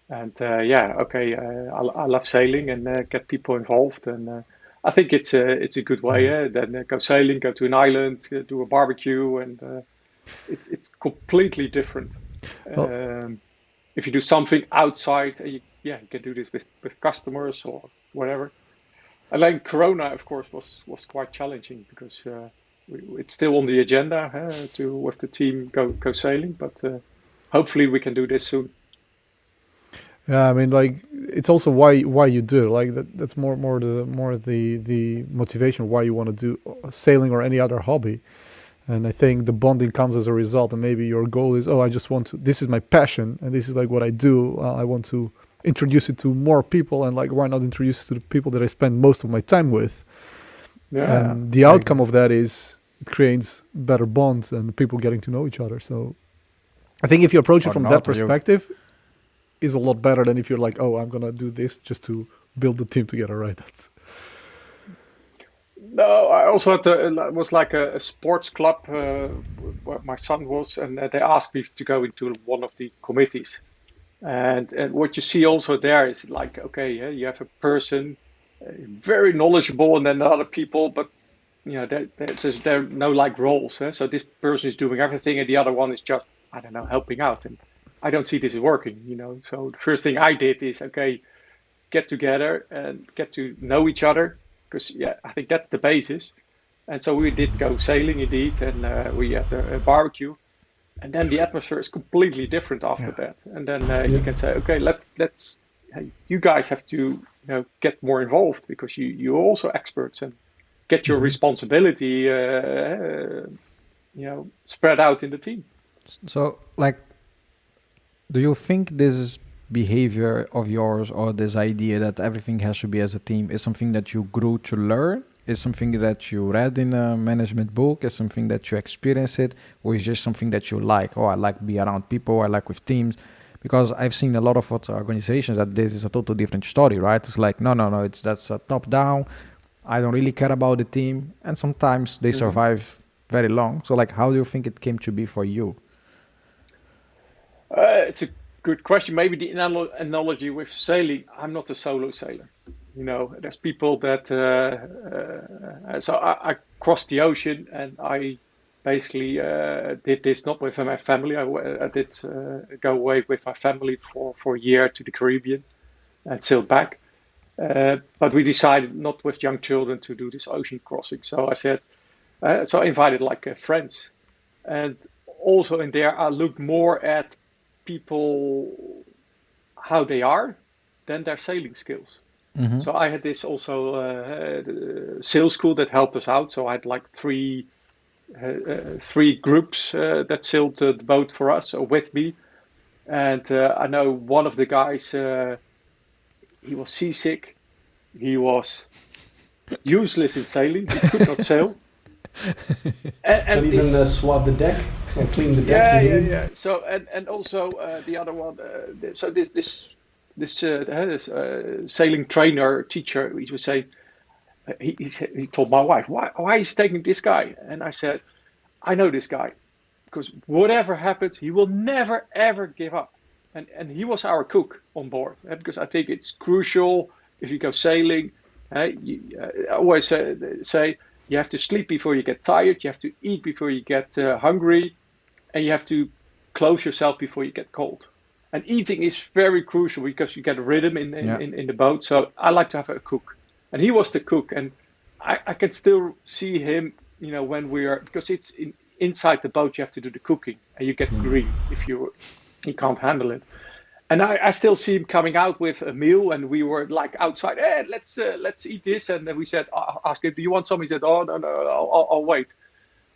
And I love sailing and get people involved, and I think it's a good way. Then go sailing, go to an island, do a barbecue, and it's completely different. If you do something outside, you can do this with customers or whatever. And like Corona, of course, was quite challenging because it's still on the agenda to with the team go sailing, but hopefully we can do this soon. Yeah, I mean, like it's also why you do it. Like that's more the motivation why you want to do sailing or any other hobby. And I think the bonding comes as a result. And maybe your goal is, I just want to. This is my passion, and this is like what I do. I want to introduce it to more people, and like why not introduce it to the people that I spend most of my time with. Yeah. And the outcome of that is it creates better bonds and people getting to know each other. So I think if you approach it from that perspective, is a lot better than if you're like, I'm gonna do this just to build the team together, right? No, I also had it was like a sports club where my son was, and they asked me to go into one of the committees. And what you see also there is like, okay, you have a person very knowledgeable, and then other people, but there are no like roles. So this person is doing everything, and the other one is just, I don't know, helping out. And I don't see this is working, So the first thing I did is, okay, get together and get to know each other, because I think that's the basis. And so we did go sailing indeed, and we had a barbecue, and then the atmosphere is completely different after that. And then you can say, okay, let's you guys have to get more involved, because you're also experts, and get your responsibility spread out in the team. So, like, do you think this behavior of yours, or this idea that everything has to be as a team, is something that you grew to learn? Is something that you read in a management book? Is something that you experience it? Or is just something that you like? I like be around people, I like with teams. Because I've seen a lot of organizations that this is a totally different story, right? It's like, no, that's a top down. I don't really care about the team. And sometimes they survive very long. So like, how do you think it came to be for you? It's a good question. Maybe the analogy with sailing, I'm not a solo sailor. There's people that. So I crossed the ocean, and I basically did this not with my family. I did go away with my family for a year to the Caribbean and sailed back. But we decided not with young children to do this ocean crossing. So I said, so I invited like friends, and also in there I looked more at people, how they are, than their sailing skills. Mm-hmm. So I had this also sail school that helped us out. So I had like three groups that sailed the boat for us or with me, and I know one of the guys. He was seasick. He was useless in sailing. He could not sail. And even swab the deck or clean the deck. Yeah. So and also the other one. So this sailing trainer teacher, he would say, he told my wife, why is he taking this guy? And I said, I know this guy, because whatever happens, he will never ever give up. And he was our cook on board, because I think it's crucial if you go sailing. I always say you have to sleep before you get tired, you have to eat before you get hungry, and you have to clothe yourself before you get cold. And eating is very crucial because you get a rhythm in the boat. So I like to have a cook, and he was the cook, and I can still see him. When we are, because it's inside the boat, you have to do the cooking, and you get green if you can't handle it. And I still see him coming out with a meal, and we were like outside. Hey, let's eat this. And then we said, ask him, do you want some? He said, oh no, I'll wait.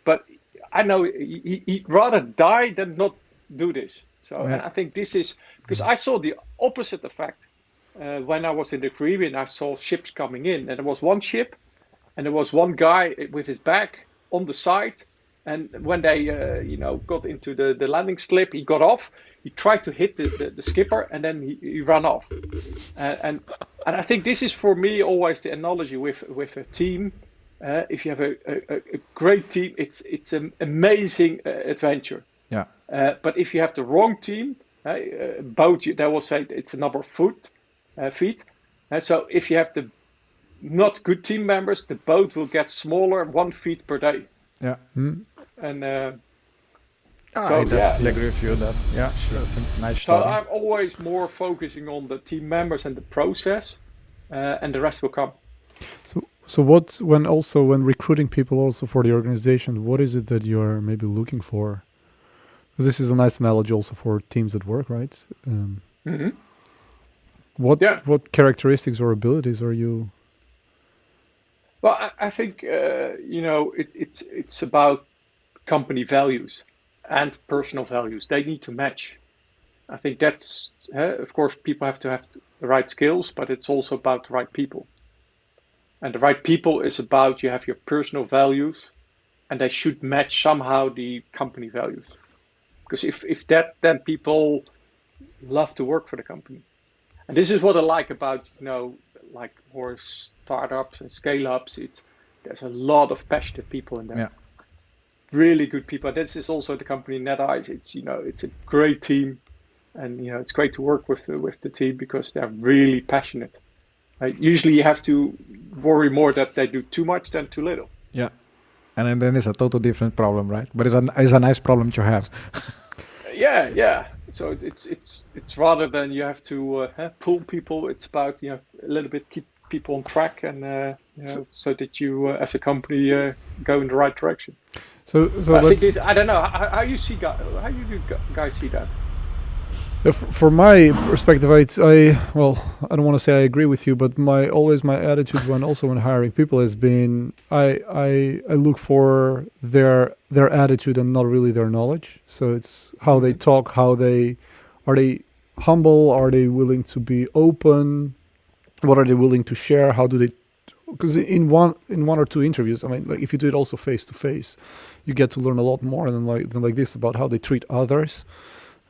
But I know he'd rather die than not do this. So and I think this is because I saw the opposite effect when I was in the Caribbean. I saw ships coming in, and there was one ship, and there was one guy with his back on the side. And when they, got into the landing slip, he got off. He tried to hit the skipper, and then he ran off. And I think this is for me always the analogy with a team. If you have a great team, it's an amazing adventure. Yeah. But if you have the wrong team, boat, they will say it's a number of feet. So if you have the not good team members, the boat will get smaller 1 feet per day. Yeah. And I agree with you that. Yeah, sure. That's a nice story. So I'm always more focusing on the team members and the process, and the rest will come. So when recruiting people also for the organization, what is it that you're maybe looking for? Because this is a nice analogy also for teams at work, right? What characteristics or abilities are you? Well, I think it's about company values and personal values. They need to match. I think that's of course people have to have the right skills, but it's also about the right people. And the right people is about you have your personal values, and they should match somehow the company values. Because if that, then people love to work for the company. And this is what I like about like more startups and scale-ups. There's a lot of passionate people in there. Yeah. Really good people. This is also the company NetYCE. It's a great team, and it's great to work with the team because they're really passionate. Usually you have to worry more that they do too much than too little. Yeah, and then it's a totally different problem, right? But it's a nice problem to have. Yeah. So it's rather than you have to pull people. It's about a little bit keep people on track, and so that you as a company go in the right direction. So I think this. I don't know how you see how you guys see that. From my perspective, I don't want to say I agree with you, but my attitude when hiring people has been I look for their attitude and not really their knowledge. So it's how they talk, are they humble, are they willing to be open, what are they willing to share, how do they? Because in one or two interviews, I mean, like if you do it also face to face, you get to learn a lot more than like this about how they treat others.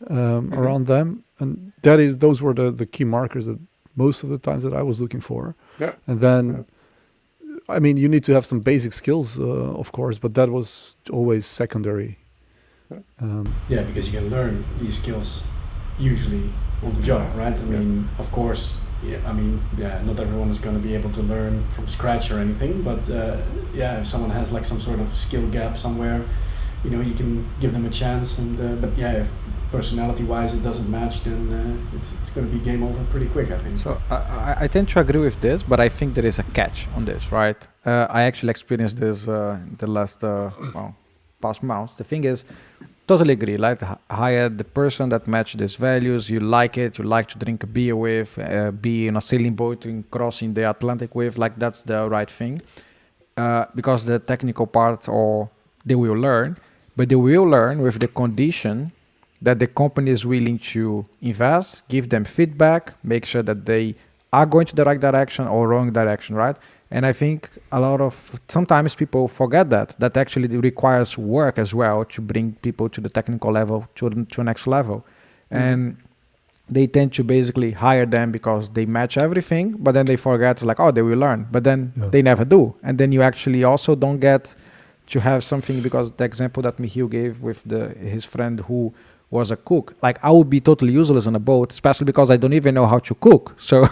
Around them, and those were the key markers that most of the times that I was looking for. Yeah. And then, I mean, you need to have some basic skills, of course, but that was always secondary. Because you can learn these skills usually on the job, right? I mean, of course, not everyone is going to be able to learn from scratch or anything, but if someone has like some sort of skill gap somewhere, you can give them a chance. And if personality-wise it doesn't match, then it's going to be game over pretty quick, I think. So I tend to agree with this, but I think there is a catch on this, right? I actually experienced this the last past months. The thing is, totally agree. Like hire the person that match these values. You like it. You like to drink a beer with, be in a sailing boat and crossing the Atlantic with. Like that's the right thing, because the technical part, or they will learn, but they will learn with the condition that the company is willing to invest, give them feedback, make sure that they are going to the right direction or wrong direction, right? And I think sometimes people forget that actually requires work as well to bring people to the technical level, to the next level. And they tend to basically hire them because they match everything, but then they forget, like, they will learn, but then they never do. And then you actually also don't get to have something, because the example that Michiel gave with his friend who was a cook, like I would be totally useless on a boat, especially because I don't even know how to cook. So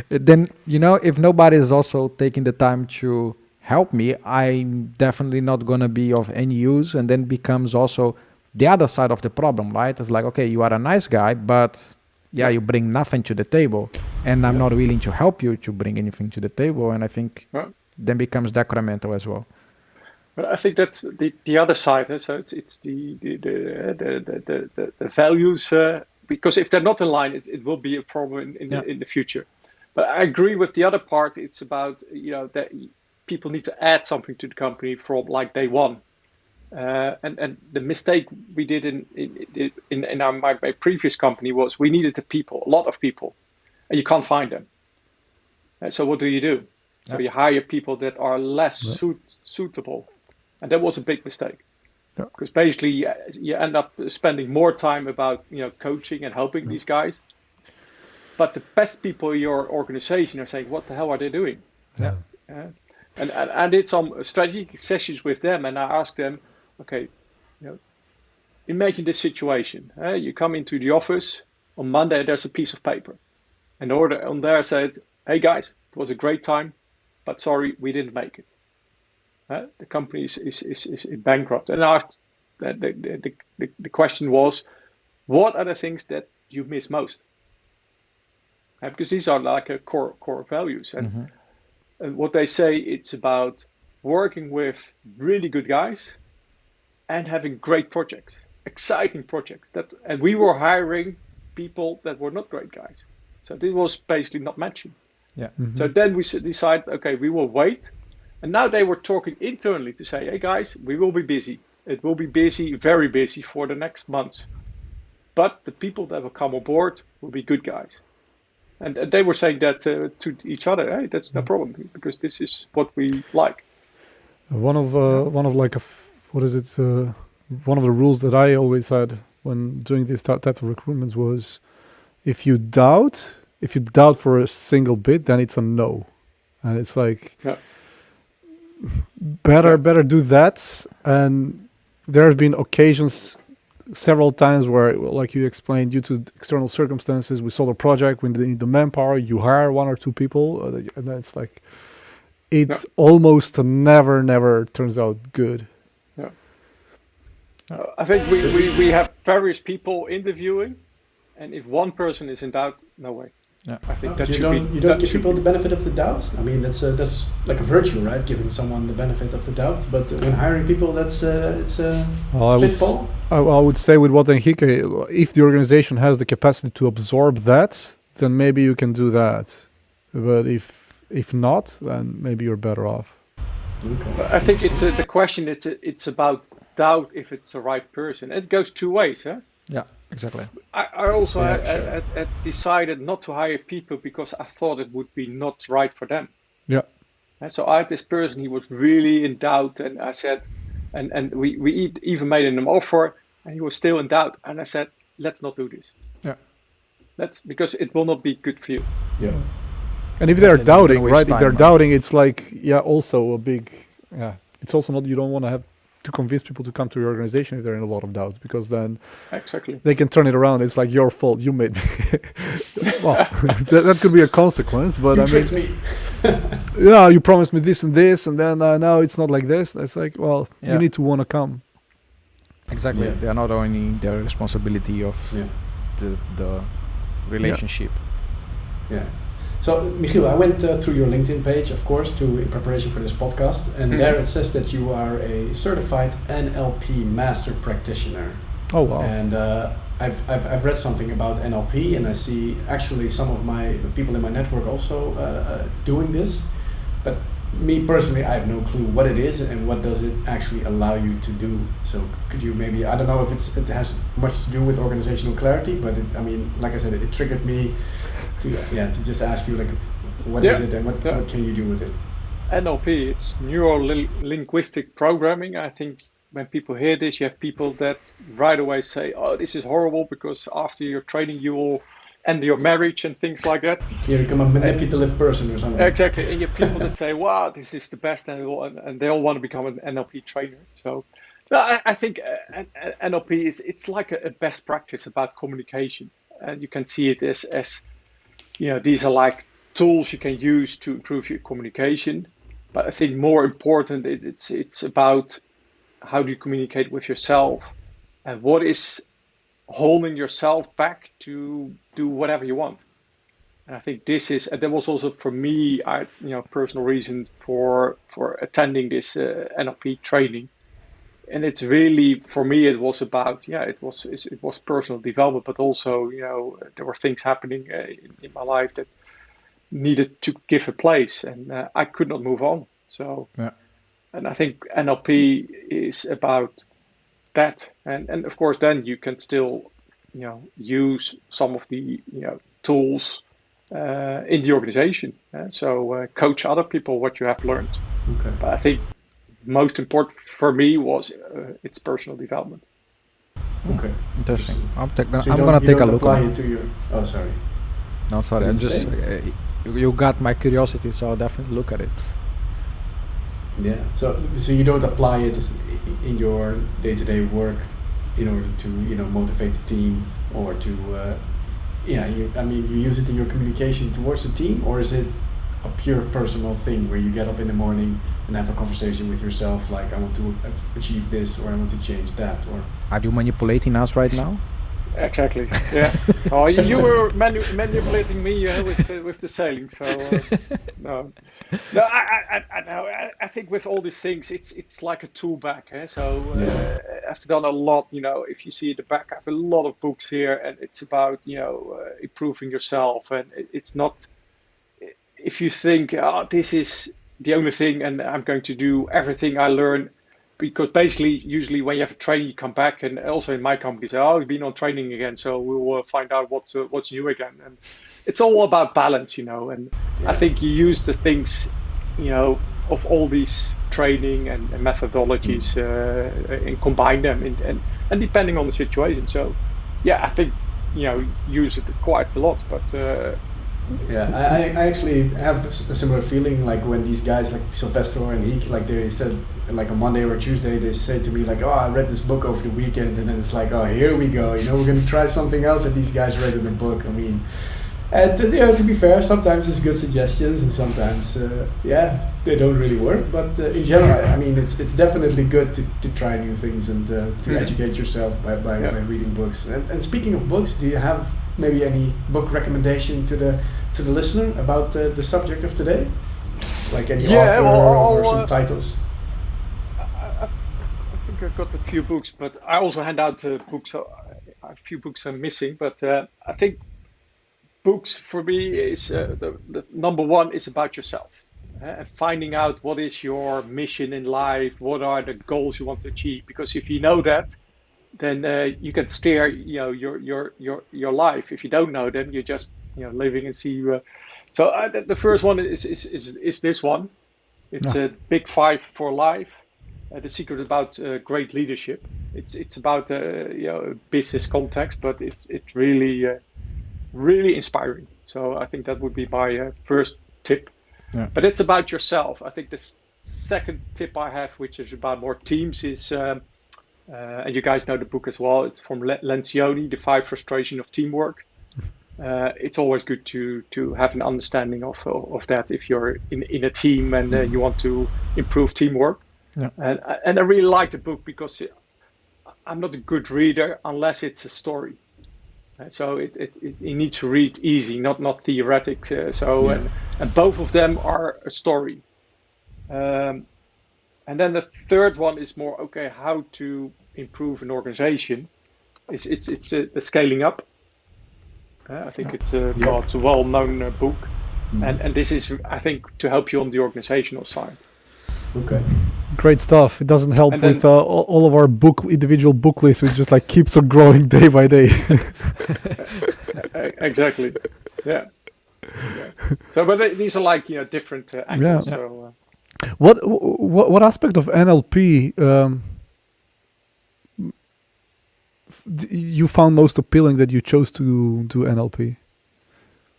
then, if nobody is also taking the time to help me, I'm definitely not going to be of any use. And then becomes also the other side of the problem, right? It's like, okay, you are a nice guy, but you bring nothing to the table, and I'm not willing to help you to bring anything to the table. And I think then becomes detrimental as well. But I think that's the other side. So it's the values, because if they're not in line, it will be a problem in the future. But I agree with the other part. It's about that people need to add something to the company from like day one. And the mistake we did in my previous company was we needed a lot of people, and you can't find them. So what do? So you hire people that are less suitable. And that was a big mistake, because basically you end up spending more time about coaching and helping these guys. But the best people in your organization are saying, "What the hell are they doing?" And I did some strategic sessions with them, and I asked them, "Okay, imagine this situation: you come into the office on Monday. There's a piece of paper, and on there said, 'Hey guys, it was a great time, but sorry, we didn't make it.' The company is bankrupt." And I asked, the question was, what are the things that you miss most? Because these are like a core values. And what they say, it's about working with really good guys and having great projects, exciting projects. And we were hiring people that were not great guys. So this was basically not matching. So then we decided, okay, we will wait. And now they were talking internally to say, "Hey guys, we will be busy. It will be busy, very busy for the next months. But the people that will come on board will be good guys." And they were saying that to each other. "Hey, that's no problem, because this is what we like." One of the rules that I always had when doing this type of recruitments was, if you doubt for a single bit, then it's a no. And it's like, better do that. And there's been occasions several times where, like you explained, due to external circumstances, we sold a project, we need the manpower, you hire one or two people, and then it's like, almost never turns out good. I think we have various people interviewing, and if one person is in doubt, no way. I think that you don't give people the benefit of the doubt. I mean, that's like a virtue, right? Giving someone the benefit of the doubt. But when hiring people, it's a pitfall. I would say with what Enrique, if the organization has the capacity to absorb that, then maybe you can do that. But if not, then maybe you're better off. Okay. I think it's the question. It's about doubt if it's the right person. It goes two ways, huh? Yeah, exactly. I also had decided not to hire people because I thought it would be not right for them. Yeah. And so I had this person, he was really in doubt, and I said, and we even made him an offer, and he was still in doubt. And I said, let's not do this. Yeah. Because it will not be good for you. Yeah. And if they're doubting, right? If they're doubting, it's like, also a big, it's also not, you don't want to have to convince people to come to your organization if they're in a lot of doubt, because then Exactly. they can turn it around. It's like your fault. You made me. Well, that could be a consequence, but You tricked me. yeah, you promised me this and this, and then now it's not like this. It's like, well, you need to want to come. Exactly. Yeah. They are not owning their responsibility of the relationship. Yeah. So, Michiel, I went through your LinkedIn page, of course, in preparation for this podcast, and there it says that you are a certified NLP master practitioner. Oh wow! And I've read something about NLP, and I see actually some of my people in my network also doing this. But me personally, I have no clue what it is and what does it actually allow you to do. So could you maybe, I don't know if it has much to do with organizational clarity, but like I said, it triggered me to just ask you, like, what is it and what can you do with it? NLP, it's neuro-linguistic programming. I think when people hear this, you have people that right away say, oh, this is horrible because after your training you will end your marriage and things like that. You become a manipulative person or something. Exactly. And you have people that say, wow, this is the best, and they all want to become an NLP trainer. So I think NLP it's like a best practice about communication. And you can see it as these are like tools you can use to improve your communication. But I think more important, it's about how do you communicate with yourself and what is holding yourself back to do whatever you want. And I think that was also for me, personal reason for attending this NLP training. And it's really, for me, it was about, it was personal development, but also, there were things happening in my life that needed to give a place, and I could not move on. So, and I think NLP is about that. And of course, then you can still, use some of the, tools in the organization. So coach other people what you have learned. Okay. But I think most important for me was its personal development. Okay. Interesting. I'm So gonna take a look. Apply it to your. Oh, sorry. No, sorry. I'm just. You got my curiosity, so I'll definitely look at it. Yeah. So you don't apply it in your day-to-day work in order to motivate the team or to you use it in your communication towards the team, or is it a pure personal thing where you get up in the morning and have a conversation with yourself, like, I want to achieve this, or I want to change that, or Are you manipulating us right now? Exactly. Yeah. Oh, you were manipulating me with the sailing. So no. I think with all these things, it's like a tool bag. So I've done a lot. If you see at the back, I have a lot of books here, and it's about improving yourself. And it's not. If you think, this is the only thing, and I'm going to do everything I learn. Because basically, usually when you have a training, you come back, and also in my company, say, "Oh, we've been on training again, so we will find out what's new again." And it's all about balance, And I think you use the things, of all these training and methodologies, and combine them, and depending on the situation. So, I think use it quite a lot, but. I actually have a similar feeling, like when these guys like Sylvester and Heek, like they said, like on Monday or Tuesday, they say to me like, oh, I read this book over the weekend, and then it's like, oh, here we go, we're going to try something else that these guys read in the book. I mean, and to be fair, sometimes it's good suggestions, and sometimes they don't really work, but in general, I mean, it's definitely good to try new things and to educate yourself by reading books. And speaking of books, do you have maybe any book recommendation to the listener about the subject of today, like any author or some titles? I think I've got a few books, but I also hand out books. So a few books are missing, but I think books for me is the number one is about yourself, and finding out what is your mission in life, what are the goals you want to achieve. Because if you know that, then you can steer your life. If you don't know, then you're just living and see. So the first one is this one. It's a Big Five for Life. The secret about great leadership. It's about business context, but it's really really inspiring. So I think that would be my first tip. Yeah. But it's about yourself. I think this second tip I have, which is about more teams, is and you guys know the book as well. It's from Lencioni, The 5 Frustrations of Teamwork. It's always good to have an understanding of that if you're in a team and you want to improve teamwork. Yeah. And I really like the book because I'm not a good reader unless it's a story. So you need to read easy, not theoretic. And both of them are a story. And then the third one is more how to improve an organization. It's the scaling up. I think it's a well-known book, and this is, I think, to help you on the organizational side. Okay. Great stuff. It doesn't help And then- with all of our individual book lists, which just like keeps on growing day by day. Exactly. Yeah. So, but these are like different angles. Yeah. So. What aspect of NLP you found most appealing that you chose to do NLP?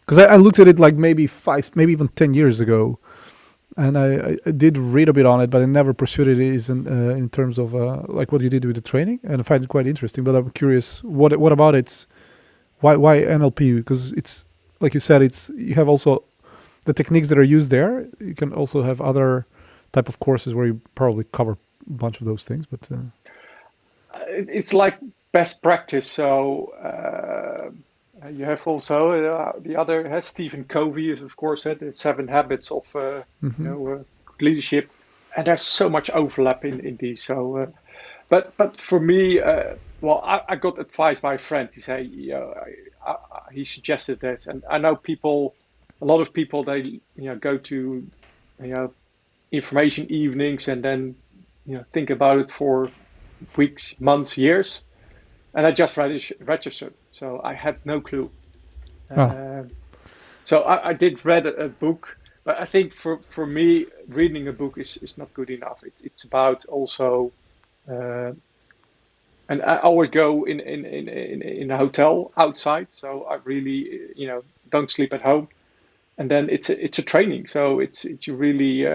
Because I looked at it like maybe 5, maybe even 10 years ago, and I did read a bit on it, but I never pursued it in terms of like what you did with the training, and I find it quite interesting. But I'm curious, what about it? Why NLP? Because it's like you said, you have also the techniques that are used there. You can also have other type of courses where you probably cover a bunch of those things, but It's like best practice. So you have also the other Stephen Covey is of course the 7 habits of leadership, and there's so much overlap in these. So, but for me, I got advice by a friend. He said he suggested this, and I know a lot of people they go to information evenings and then think about it for weeks, months, years, and I just registered, so I had no clue. So I did read a book, but I think for me reading a book is not good enough. It's about also, and I always go in a hotel outside, so I really don't sleep at home, and then it's a training, so it's you really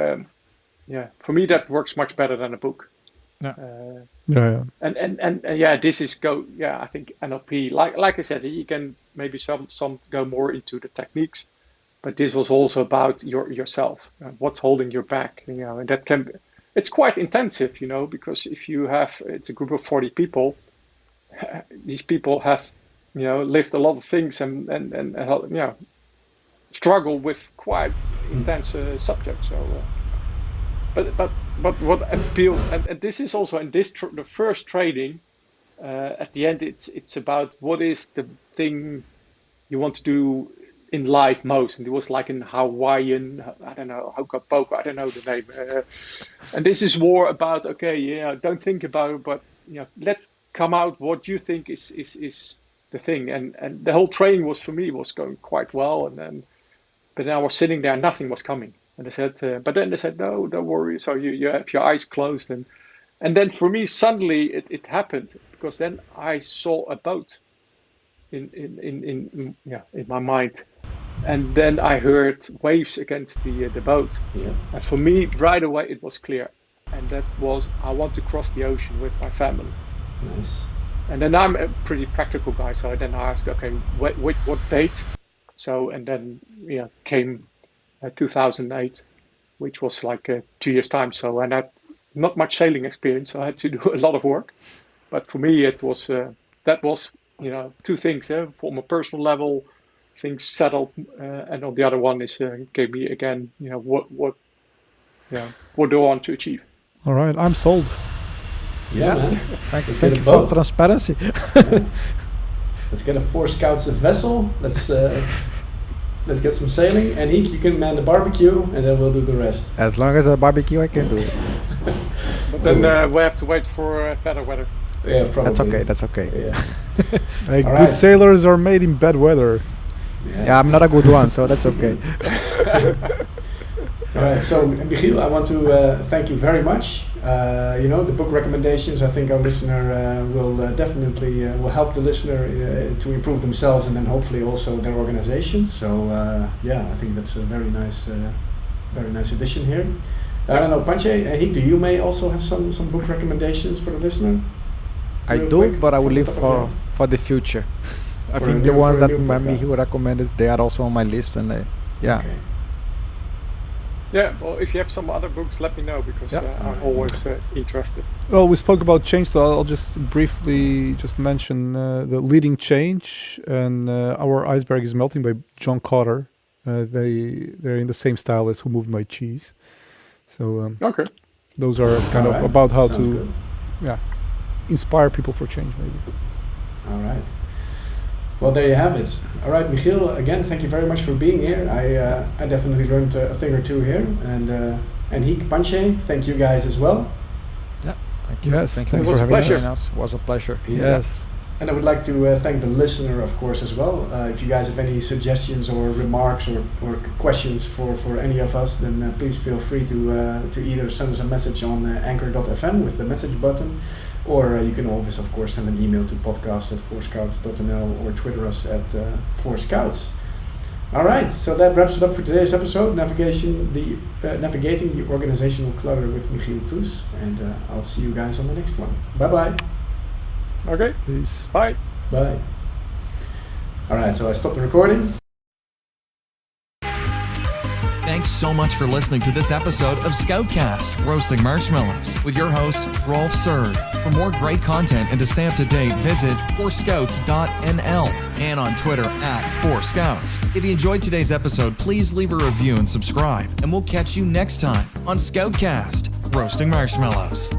for me that works much better than a book. yeah. And this is I think NLP, like I said, you can maybe some go more into the techniques, but this was also about yourself, what's holding you back, and that it's quite intensive, because if you have, it's a group of 40 people, these people have, lived a lot of things and struggle with quite intense subjects. So, but what appealed, and this is also in the first training, at the end, it's about what is the thing you want to do in life most, and it was like in Hawaiian, I don't know, Hokapoka, I don't know the name, and this is more about don't think about it, but let's come out what you think is the thing, and the whole training was going quite well, but then I was sitting there, nothing was coming, and they said, but then they said, no, don't worry, so you have your eyes closed, and then for me suddenly it happened, because then I saw a boat in my mind. And then I heard waves against the boat. Yeah. And for me, right away, it was clear. And that was, I want to cross the ocean with my family. Nice. And then I'm a pretty practical guy. So then I asked, okay, what date? So, and then came 2008, which was like 2 years time. So, and I had not much sailing experience. So I had to do a lot of work. But for me, it was, that was, two things, from a personal level, things settled, and on the other one is gave me again, what do I want to achieve? All right, I'm sold. Yeah, man. Thank get a you boat. for transparency. Yeah. Let's get a 4 scouts a vessel. Let's get some sailing, and you can man the barbecue, and then we'll do the rest. As long as a barbecue, I can do it. But then we have to wait for better weather. Yeah, probably. That's okay. Yeah. Hey, All good right. sailors are made in bad weather. Yeah, I'm not a good one, so that's okay. All right, so Michiel, I want to thank you very much. The book recommendations, I think our listener will definitely will help the listener to improve themselves, and then hopefully also their organizations. So I think that's a very nice addition here. I don't know, Panche, Hiek, you may also have some book recommendations for the listener? I Real do, quick, but I will from the leave top of your head. for the future. I For a think new- the ones for a that new podcast. Michiel recommended, they are also on my list, and yeah. Okay. Yeah, well, if you have some other books, let me know, because Yeah. I'm always interested. Well, we spoke about change, so I'll just briefly just mention the Leading Change and Our Iceberg is Melting by John Clutter. They're in the same style as Who Moved My Cheese. So Okay. those are kind of Alright, about how sounds to good. inspire people for change, maybe. All right. Well, there you have it. All right, Michiel, again, thank you very much for being here. I definitely learned a thing or two here. And Hiek, Panche, thank you guys as well. Thank you. Yes, Thank thanks you for having joining us. It was a pleasure. Yeah. Yes. And I would like to thank the listener, of course, as well. If you guys have any suggestions or remarks or questions for any of us, then please feel free to either send us a message on anchor.fm with the message button, or you can always, of course, send an email to podcast@4scouts.nl or Twitter us at 4scouts. All right, so that wraps it up for today's episode, Navigating the Organizational Clutter with Michiel Toes, and I'll see you guys on the next one. Bye-bye. Okay, Peace. bye. Bye. All right, so I stopped the recording. Thanks so much for listening to this episode of Scoutcast, Roasting Marshmallows, with your host, Rolf Surd. For more great content and to stay up to date, visit 4scouts.nl and on Twitter @4scouts. If you enjoyed today's episode, please leave a review and subscribe, and we'll catch you next time on Scoutcast, Roasting Marshmallows.